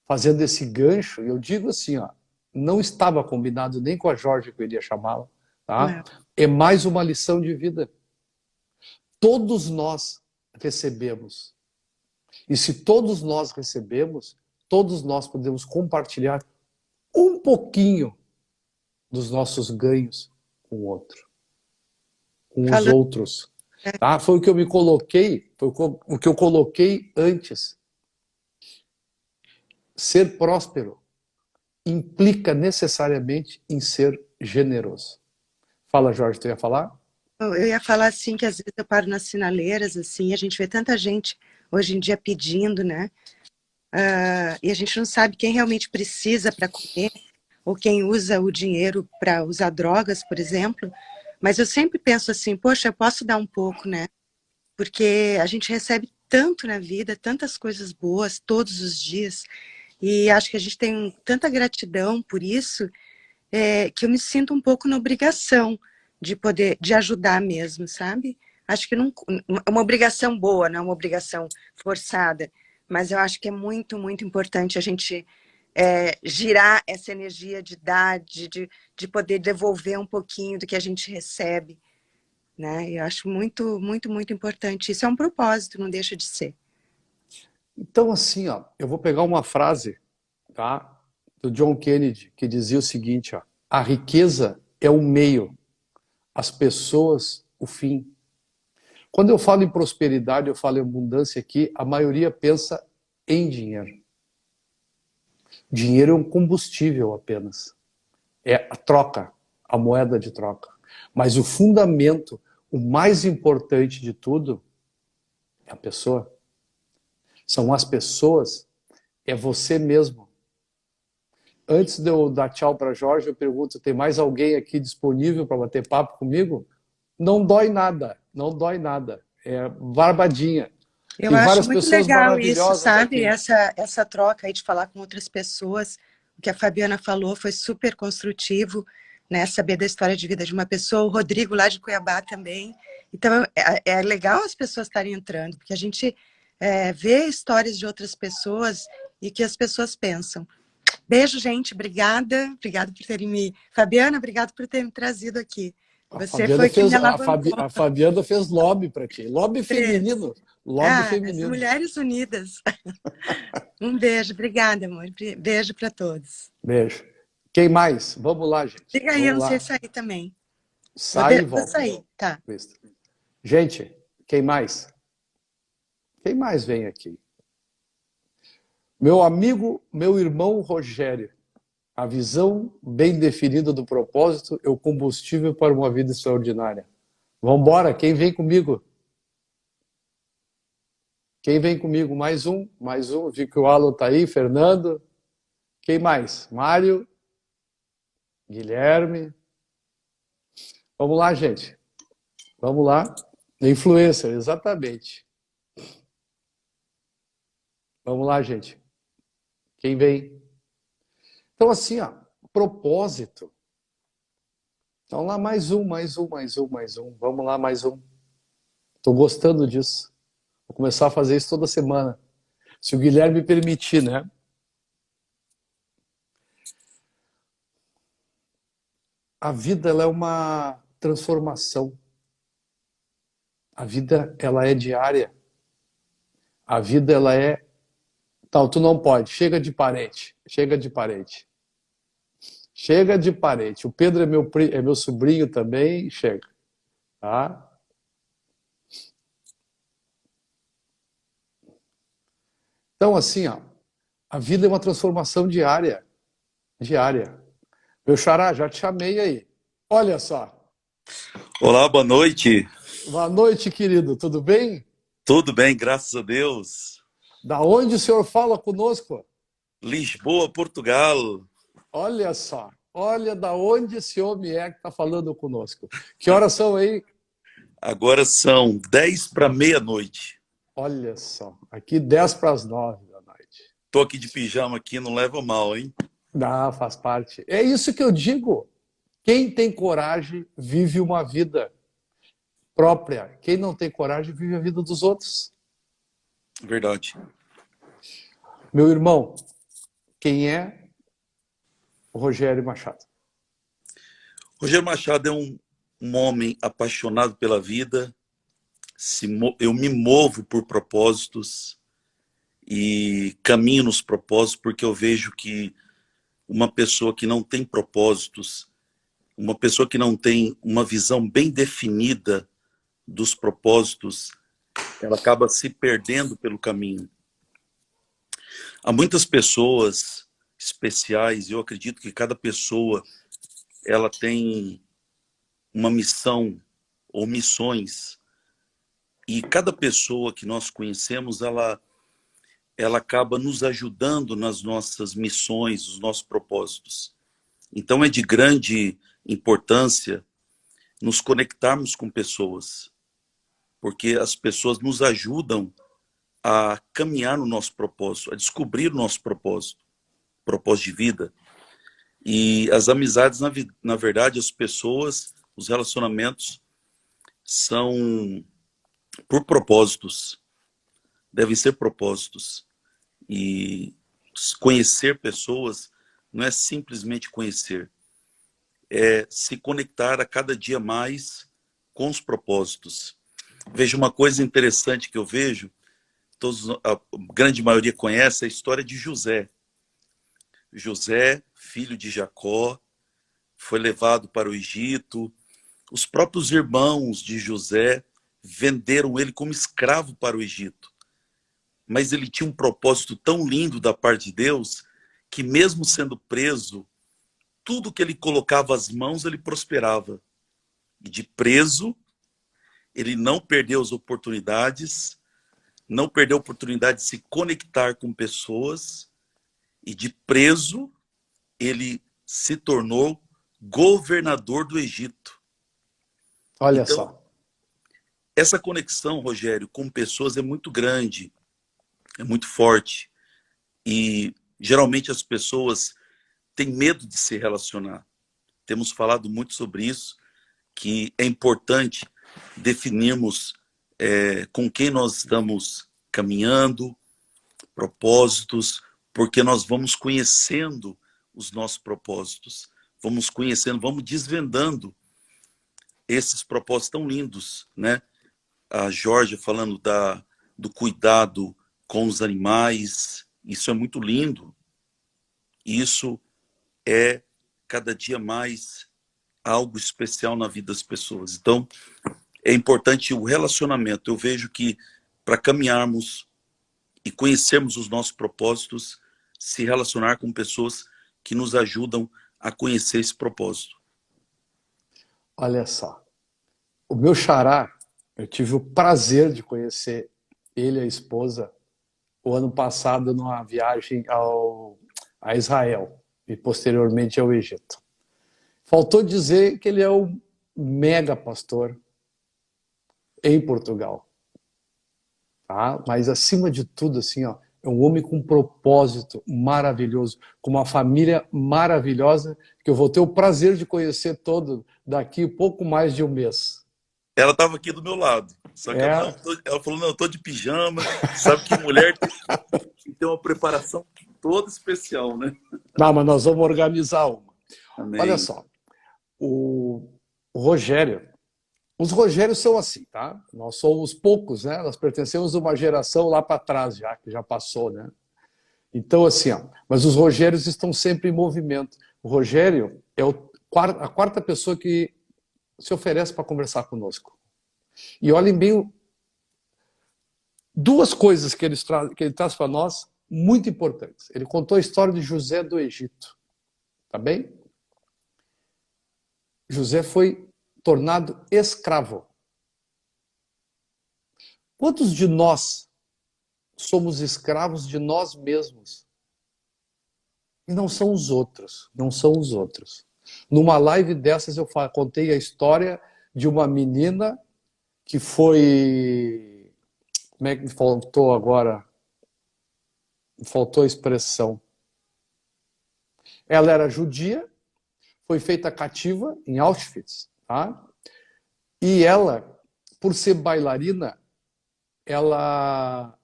fazendo esse gancho, eu digo assim, ó, não estava combinado nem com a Jorge que eu iria chamá-la, tá? É mais uma lição de vida. Todos nós recebemos. E se todos nós recebemos, todos nós podemos compartilhar um pouquinho dos nossos ganhos com o outro, com os outros. Tá? Foi o que eu me coloquei, foi o que eu coloquei antes. Ser próspero implica necessariamente em ser generoso. Fala, Jorge, tu ia falar? Eu ia falar assim que às vezes eu paro nas sinaleiras, assim, a gente vê tanta gente hoje em dia pedindo, né? E a gente não sabe quem realmente precisa para comer, ou quem usa o dinheiro para usar drogas, por exemplo. Mas eu sempre penso assim, poxa, eu posso dar um pouco, né? Porque a gente recebe tanto na vida, tantas coisas boas todos os dias, e acho que a gente tem tanta gratidão por isso, que eu me sinto um pouco na obrigação de poder, de ajudar mesmo, sabe? Acho que não, é uma obrigação boa, não é uma obrigação forçada, mas eu acho que é muito, muito importante a gente girar essa energia de dar, de poder devolver um pouquinho do que a gente recebe, né? Eu acho muito, muito, muito importante. Isso é um propósito, não deixa de ser. Então, assim, ó, eu vou pegar uma frase, tá, do John Kennedy, que dizia o seguinte, ó, a riqueza é o meio, as pessoas o fim. Quando eu falo em prosperidade, eu falo em abundância aqui, a maioria pensa em dinheiro. Dinheiro é um combustível apenas. É a troca, a moeda de troca. Mas o fundamento, o mais importante de tudo, é a pessoa. São as pessoas, é você mesmo. Antes de eu dar tchau para Jorge, eu pergunto, tem mais alguém aqui disponível para bater papo comigo? Não dói nada, não dói nada. É barbadinha. Eu Tem acho várias muito pessoas legal isso, maravilhosas sabe? aqui. Essa troca aí de falar com outras pessoas. O que a Fabiana falou foi super construtivo, né? Saber da história de vida de uma pessoa. O Rodrigo lá de Cuiabá também. Então, é legal as pessoas estarem entrando, porque a gente vê histórias de outras pessoas e que as pessoas pensam. Beijo, gente. Obrigada. Obrigada por terem me... Fabiana, obrigada por ter me trazido aqui. Você foi quem me alavancou. A Fabiana fez lobby para ti. Lobby feminino. Lobby As feminino. Mulheres Unidas. Um beijo. Obrigada, amor. Beijo para todos. Beijo. Quem mais? Vamos lá, gente. Liga aí, eu não sei sair também. Sai e Vou volta. sair, tá. Gente, quem mais? Quem mais vem aqui? Meu amigo, meu irmão Rogério. A visão bem definida do propósito é o combustível para uma vida extraordinária. Vamos embora, quem vem comigo? Quem vem comigo? Mais um. Vi que o Alan está aí, Fernando. Quem mais? Mário. Guilherme. Vamos lá, gente. Vamos lá. Influencer, exatamente. Vamos lá, gente. Quem vem? Então, assim, ó, propósito. Então, lá, mais um. Vamos lá, mais um. Estou gostando disso. Vou começar a fazer isso toda semana. Se o Guilherme permitir, né? A vida, ela é uma transformação. A vida, ela é diária. A vida, ela é... Então, tu não pode. Chega de parente. Chega de parente. Chega de parente. O Pedro é meu sobrinho também. Chega. Tá? Então, assim, ó, a vida é uma transformação diária. Diária. Meu xará, já te chamei aí. Olha só. Olá, boa noite. Boa noite, querido. Tudo bem? Tudo bem, graças a Deus. Da onde o senhor fala conosco? Lisboa, Portugal. Olha só. Olha da onde esse homem é que está falando conosco. Que horas são aí? Agora são 10 para meia-noite. Olha só. Aqui 10 para as 9 da noite. Tô aqui de pijama aqui, não leva mal, hein? Ah, faz parte. É isso que eu digo. Quem tem coragem vive uma vida própria. Quem não tem coragem vive a vida dos outros. Verdade. Meu irmão, quem é o Rogério Machado? Rogério Machado é um homem apaixonado pela vida. Eu me movo por propósitos e caminho nos propósitos porque eu vejo que uma pessoa que não tem propósitos, uma pessoa que não tem uma visão bem definida dos propósitos, ela acaba se perdendo pelo caminho. Há muitas pessoas especiais, eu acredito que cada pessoa ela tem uma missão ou missões, e cada pessoa que nós conhecemos, ela acaba nos ajudando nas nossas missões, nos nossos propósitos. Então é de grande importância nos conectarmos com pessoas, porque as pessoas nos ajudam a caminhar no nosso propósito, a descobrir o nosso propósito de vida. E as amizades, na verdade, as pessoas, os relacionamentos são por propósitos, devem ser propósitos. E conhecer pessoas não é simplesmente conhecer, é se conectar a cada dia mais com os propósitos. Veja uma coisa interessante que eu vejo, a grande maioria conhece a história de José. José, filho de Jacó, foi levado para o Egito. Os próprios irmãos de José venderam ele como escravo para o Egito. Mas ele tinha um propósito tão lindo da parte de Deus, que mesmo sendo preso, tudo que ele colocava as mãos, ele prosperava. E de preso, ele não perdeu as oportunidades, não perdeu a oportunidade de se conectar com pessoas, e de preso, ele se tornou governador do Egito. Olha Então, só. essa conexão, Rogério, com pessoas é muito grande, é muito forte. E geralmente as pessoas têm medo de se relacionar. Temos falado muito sobre isso, que é importante definirmos com quem nós estamos caminhando, propósitos, porque nós vamos conhecendo os nossos propósitos, vamos conhecendo, vamos desvendando esses propósitos tão lindos, né? A Georgia falando do cuidado com os animais, isso é muito lindo. Isso é cada dia mais algo especial na vida das pessoas. Então, é importante o relacionamento. Eu vejo que para caminharmos e conhecermos os nossos propósitos, se relacionar com pessoas que nos ajudam a conhecer esse propósito. Olha só. O meu xará, eu tive o prazer de conhecer ele e a esposa o ano passado numa viagem a Israel e posteriormente ao Egito. Faltou dizer que ele é um mega pastor em Portugal. Tá? Mas acima de tudo, assim, ó, é um homem com um propósito maravilhoso, com uma família maravilhosa, que eu vou ter o prazer de conhecer todo daqui pouco mais de um mês. Ela estava aqui do meu lado, só que ela falou, não, eu tô de pijama, sabe que mulher tem que ter uma preparação toda especial, né? Não, mas nós vamos organizar uma. Amém. Olha só, o Rogério, os Rogérios são assim, tá? Nós somos poucos, né? Nós pertencemos a uma geração lá para trás já, que já passou, né? Então, assim, ó, mas os Rogérios estão sempre em movimento. O Rogério é a quarta pessoa que se oferece para conversar conosco. E olhem bem duas coisas que ele traz para nós muito importantes. Ele contou a história de José do Egito, tá bem? José foi tornado escravo. Quantos de nós somos escravos de nós mesmos? E não são os outros, não são os outros. Numa live dessas eu contei a história de uma menina que foi... Como é que me faltou agora? faltou a expressão. Ela era judia, foi feita cativa em Auschwitz, tá? E ela, por ser bailarina, ela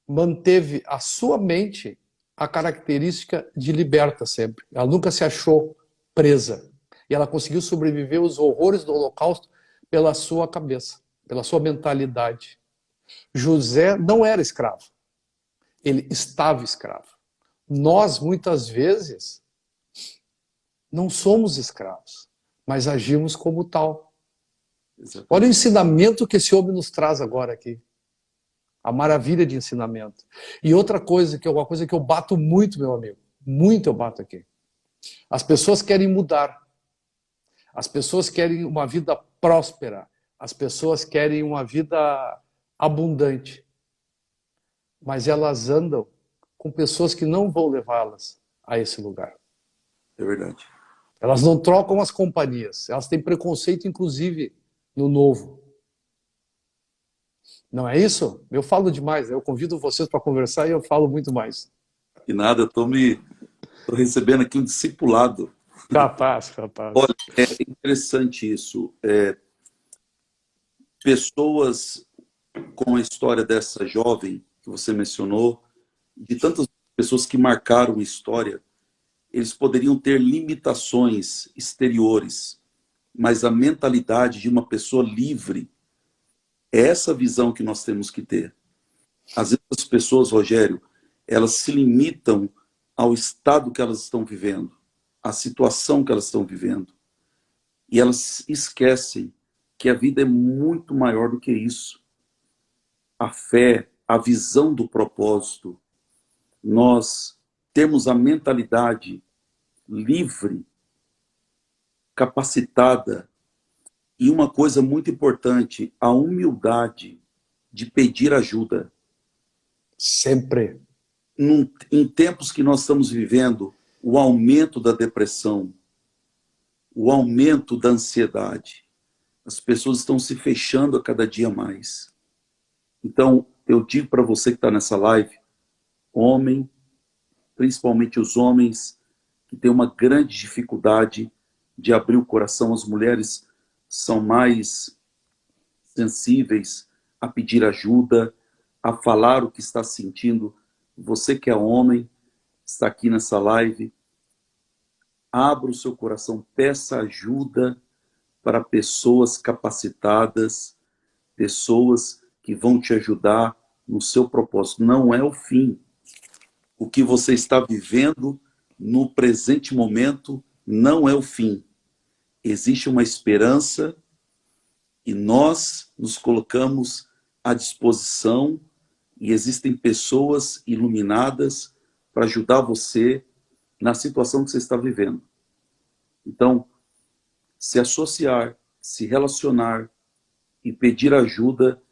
manteve a sua mente a característica de liberta sempre. Ela nunca se achou presa. E ela conseguiu sobreviver aos horrores do Holocausto pela sua cabeça, pela sua mentalidade. José não era escravo. Ele estava escravo. Nós, muitas vezes, não somos escravos, mas agimos como tal. Exatamente. Olha o ensinamento que esse homem nos traz agora aqui. A maravilha de ensinamento. E outra coisa, que é uma coisa que eu bato muito, meu amigo. Muito eu bato aqui. As pessoas querem mudar. As pessoas querem uma vida próspera. As pessoas querem uma vida abundante. Mas elas andam com pessoas que não vão levá-las a esse lugar. É verdade. Elas não trocam as companhias. Elas têm preconceito, inclusive, no novo. Não é isso? Eu falo demais. Eu convido vocês para conversar e eu falo muito mais. E nada, eu tô recebendo aqui um discipulado. Capaz, capaz. Olha, é interessante isso. Pessoas com a história dessa jovem que você mencionou, de tantas pessoas que marcaram a história, eles poderiam ter limitações exteriores, mas a mentalidade de uma pessoa livre é essa visão que nós temos que ter. Às vezes as pessoas, Rogério, elas se limitam ao estado que elas estão vivendo, à situação que elas estão vivendo. E elas esquecem que a vida é muito maior do que isso. A fé, a visão do propósito, nós temos a mentalidade livre, capacitada, e uma coisa muito importante, a humildade de pedir ajuda. Sempre. Em tempos que nós estamos vivendo, o aumento da depressão, o aumento da ansiedade, as pessoas estão se fechando a cada dia mais. Então, eu digo para você que está nessa live, homem, principalmente os homens que têm uma grande dificuldade de abrir o coração, as mulheres são mais sensíveis a pedir ajuda, a falar o que está sentindo. Você que é homem, está aqui nessa live, abra o seu coração, peça ajuda para pessoas capacitadas, pessoas que vão te ajudar no seu propósito. Não é o fim. O que você está vivendo no presente momento não é o fim. Existe uma esperança e nós nos colocamos à disposição e existem pessoas iluminadas para ajudar você na situação que você está vivendo. Então, se associar, se relacionar e pedir ajuda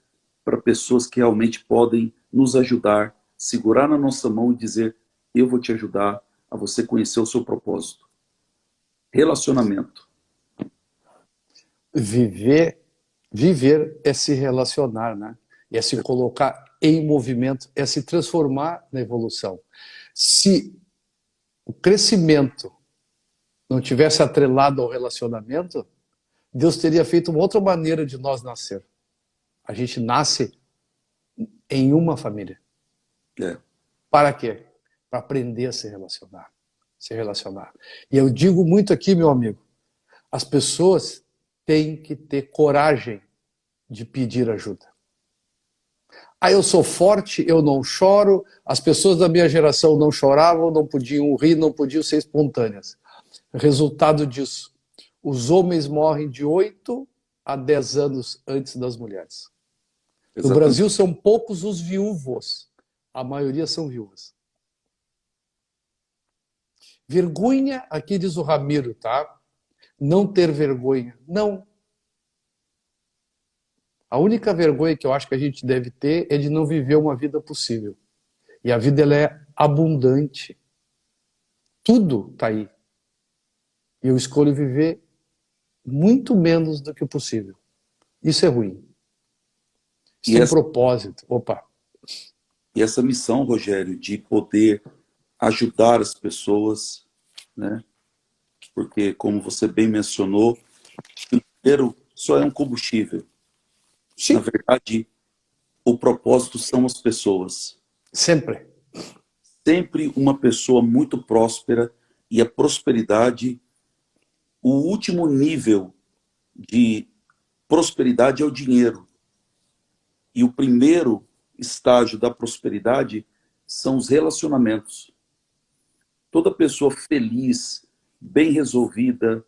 para pessoas que realmente podem nos ajudar, segurar na nossa mão e dizer, eu vou te ajudar a você conhecer o seu propósito. Relacionamento. Viver é se relacionar, né? É se colocar em movimento, é se transformar na evolução. Se o crescimento não tivesse atrelado ao relacionamento, Deus teria feito uma outra maneira de nós nascer. A gente nasce em uma família. É. Para quê? Para aprender a se relacionar. Se relacionar. E eu digo muito aqui, meu amigo, as pessoas têm que ter coragem de pedir ajuda. Ah, eu sou forte, eu não choro, as pessoas da minha geração não choravam, não podiam rir, não podiam ser espontâneas. Resultado disso, os homens morrem de 8 a 10 anos antes das mulheres. Exatamente. No Brasil são poucos os viúvos, a maioria são viúvas. Vergonha, aqui diz o Ramiro, tá? Não ter vergonha. Não. A única vergonha que eu acho que a gente deve ter é de não viver uma vida possível. E a vida ela é abundante. Tudo está aí. E eu escolho viver muito menos do que o possível. Isso é ruim. Isso tem propósito. Opa. E essa missão, Rogério, de poder ajudar as pessoas, né? Porque, como você bem mencionou, o dinheiro só é um combustível. Na Sim, verdade, o propósito são as pessoas. sempre. Sempre uma pessoa muito próspera, e a prosperidade, o último nível de prosperidade é o dinheiro. E o primeiro estágio da prosperidade são os relacionamentos. Toda pessoa feliz, bem resolvida,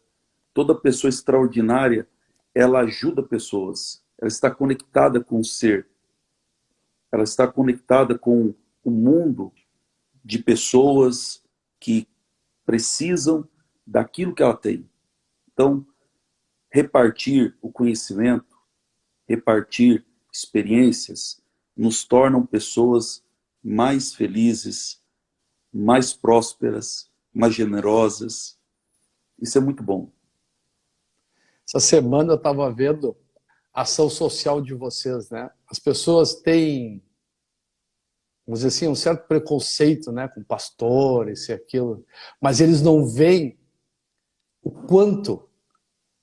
toda pessoa extraordinária, ela ajuda pessoas. Ela está conectada com o ser. Ela está conectada com o mundo de pessoas que precisam daquilo que ela tem. Então, repartir o conhecimento, repartir experiências, nos tornam pessoas mais felizes, mais prósperas, mais generosas. Isso é muito bom. Essa semana eu estava vendo a ação social de vocês, né? As pessoas têm, vamos dizer assim, um certo preconceito, né, com pastores e aquilo, mas eles não veem o quanto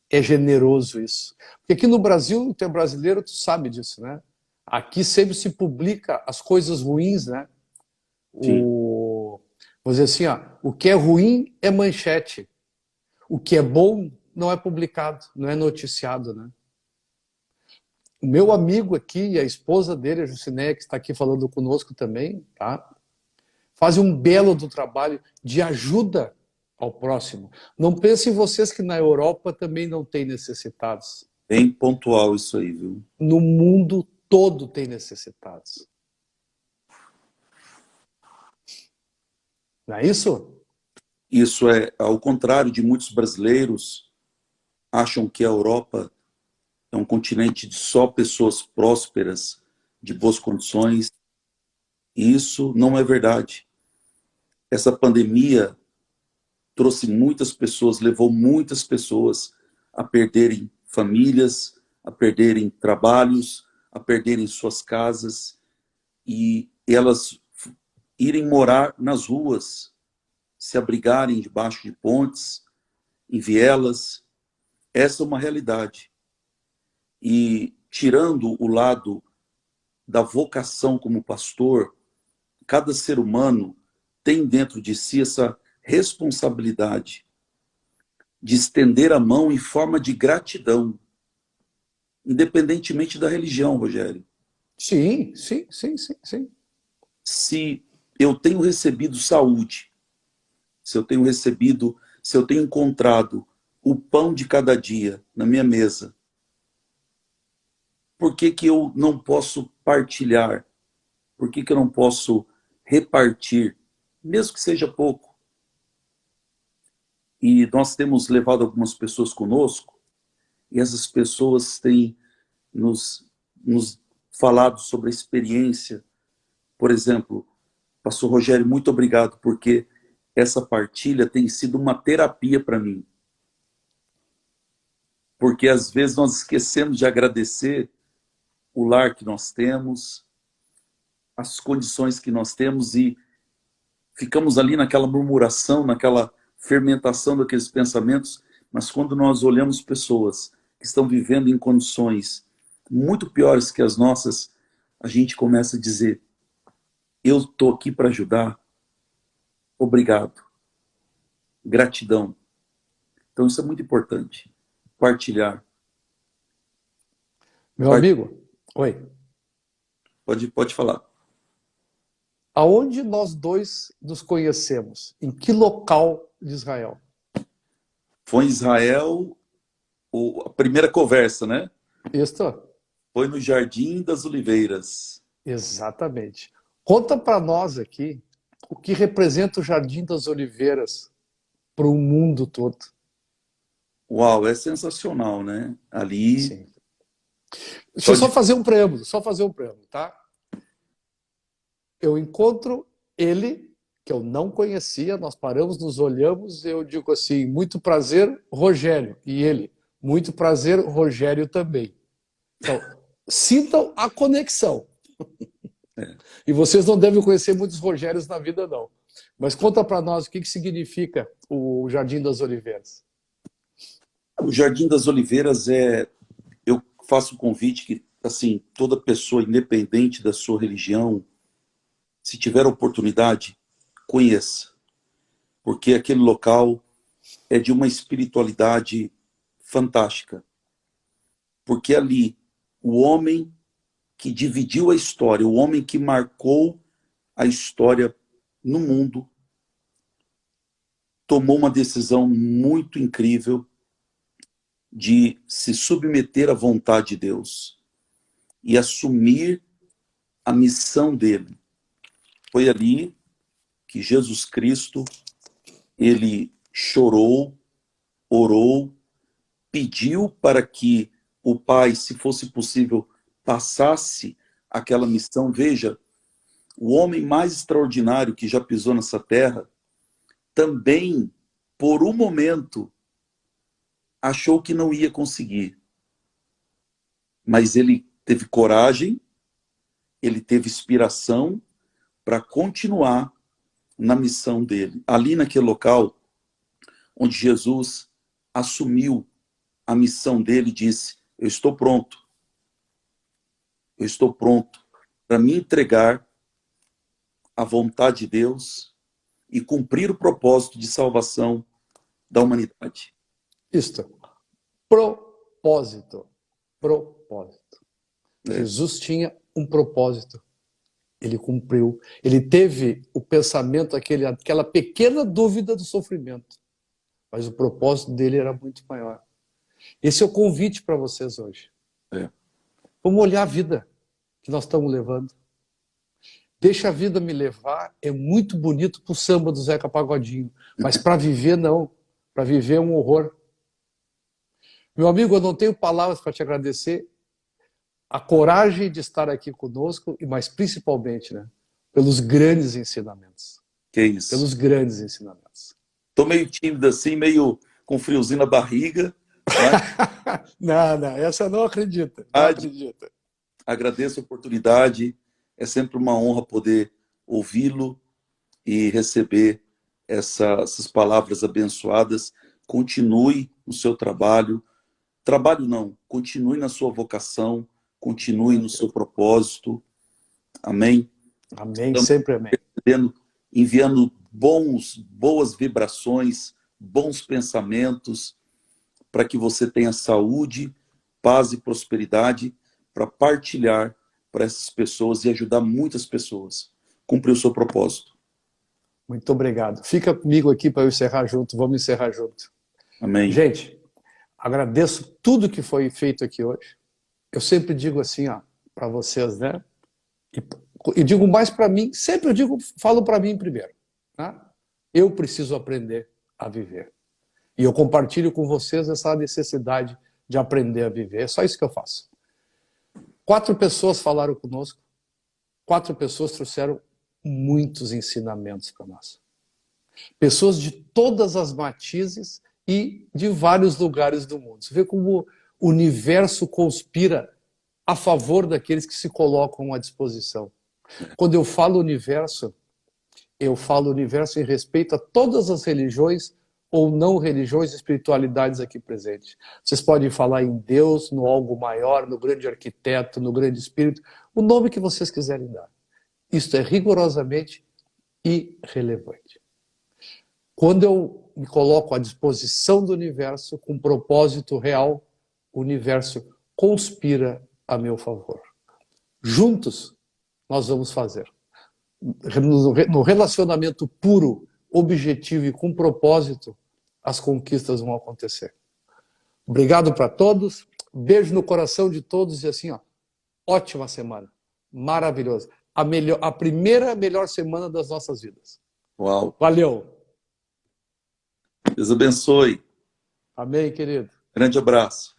é generoso isso. Porque aqui no Brasil, tu é brasileiro, tu sabe disso, né? Aqui sempre se publica as coisas ruins, né? Sim. Vamos dizer assim, ó, o que é ruim é manchete. O que é bom não é publicado, não é noticiado, né? O meu amigo aqui e a esposa dele, a Jucineia, que está aqui falando conosco também, tá? Fazem um belo do trabalho de ajuda ao próximo. Não pensem vocês que na Europa também não tem necessitados. Bem pontual isso aí, viu? No mundo todo tem necessitados. Não é isso? Isso é, ao contrário de muitos brasileiros, acham que a Europa é um continente de só pessoas prósperas, de boas condições. E isso não é verdade. Essa pandemia trouxe muitas pessoas, levou muitas pessoas a perderem famílias, a perderem trabalhos, a perderem suas casas e elas irem morar nas ruas, se abrigarem debaixo de pontes, em vielas. Essa é uma realidade. E tirando o lado da vocação como pastor, cada ser humano tem dentro de si essa responsabilidade de estender a mão em forma de gratidão, independentemente da religião, Rogério. Sim. Se eu tenho recebido saúde, se eu tenho encontrado o pão de cada dia na minha mesa, por que que eu não posso partilhar? Por que que eu não posso repartir, mesmo que seja pouco? E nós temos levado algumas pessoas conosco, e essas pessoas têm nos falado sobre a experiência. Por exemplo, pastor Rogério, muito obrigado, porque essa partilha tem sido uma terapia para mim. Porque às vezes nós esquecemos de agradecer o lar que nós temos, as condições que nós temos, e ficamos ali naquela murmuração, naquela fermentação daqueles pensamentos, mas quando nós olhamos pessoas que estão vivendo em condições muito piores que as nossas, a gente começa a dizer: eu estou aqui para ajudar, obrigado, gratidão. Então isso é muito importante, partilhar. Meu amigo, oi. Pode falar. Aonde nós dois nos conhecemos? Em que local de Israel? Foi em Israel a primeira conversa, né? Isto? Foi no Jardim das Oliveiras. Exatamente. Conta para nós aqui o que representa o Jardim das Oliveiras para o mundo todo. Uau, é sensacional, né? Ali. Sim. Deixa eu só fazer um preâmbulo, tá? Eu encontro ele, que eu não conhecia, nós paramos, nos olhamos, e eu digo assim: muito prazer, Rogério. E ele: muito prazer, Rogério também. Então, sintam a conexão. E vocês não devem conhecer muitos Rogérios na vida, não. Mas conta para nós o que significa o Jardim das Oliveiras. O Jardim das Oliveiras eu faço um convite que, assim, toda pessoa, independente da sua religião, se tiver oportunidade, conheça. Porque aquele local é de uma espiritualidade fantástica. Porque ali, o homem que dividiu a história, o homem que marcou a história no mundo, tomou uma decisão muito incrível de se submeter à vontade de Deus e assumir a missão dele. Foi ali que Jesus Cristo, ele chorou, orou, pediu para que o Pai, se fosse possível, passasse aquela missão. Veja, o homem mais extraordinário que já pisou nessa terra, também, por um momento, achou que não ia conseguir. Mas ele teve coragem, ele teve inspiração para continuar na missão dele. Ali naquele local, onde Jesus assumiu a missão dele, disse: eu estou pronto. Eu estou pronto para me entregar à vontade de Deus e cumprir o propósito de salvação da humanidade. Isto. Propósito. Propósito. Jesus tinha um propósito. Ele cumpriu. Ele teve o pensamento, aquela pequena dúvida do sofrimento. Mas o propósito dele era muito maior. Esse é o convite para vocês hoje. Vamos olhar a vida que nós estamos levando. Deixa a vida me levar é muito bonito para o samba do Zeca Pagodinho. Mas para viver, não. Para viver é um horror. Meu amigo, eu não tenho palavras para te agradecer a coragem de estar aqui conosco, mas principalmente, né, pelos grandes ensinamentos. Que isso. Pelos grandes ensinamentos. Estou meio tímido assim, meio com friozinho na barriga. Mas... não, essa não acredita. Não acredita. Agradeço a oportunidade. É sempre uma honra poder ouvi-lo e receber essas palavras abençoadas. Continue no seu trabalho. Trabalho não, continue na sua vocação, continue no seu propósito. Amém? Amém, Estamos sempre amém. Enviando boas vibrações, bons pensamentos, para que você tenha saúde, paz e prosperidade, para partilhar para essas pessoas e ajudar muitas pessoas a cumprir o seu propósito. Muito obrigado. Fica comigo aqui para eu encerrar junto, vamos encerrar junto. Amém. Gente, agradeço tudo que foi feito aqui hoje. Eu sempre digo assim, para vocês, né? E digo mais para mim, sempre eu digo, falo para mim primeiro. Tá? Eu preciso aprender a viver. E eu compartilho com vocês essa necessidade de aprender a viver. É só isso que eu faço. 4 pessoas falaram conosco. 4 pessoas trouxeram muitos ensinamentos para nós. Pessoas de todas as matizes e de vários lugares do mundo. Você vê como o universo conspira a favor daqueles que se colocam à disposição. Quando eu falo universo em respeito a todas as religiões ou não religiões e espiritualidades aqui presentes. Vocês podem falar em Deus, no algo maior, no grande arquiteto, no grande espírito, o nome que vocês quiserem dar. Isto é rigorosamente irrelevante. Quando eu me coloco à disposição do universo com propósito real, o universo conspira a meu favor. Juntos, nós vamos fazer. No relacionamento puro, objetivo e com propósito, as conquistas vão acontecer. Obrigado para todos. Beijo no coração de todos e assim, ótima semana. Maravilhosa. A primeira melhor semana das nossas vidas. Uau. Valeu. Deus abençoe. Amém, querido. Grande abraço.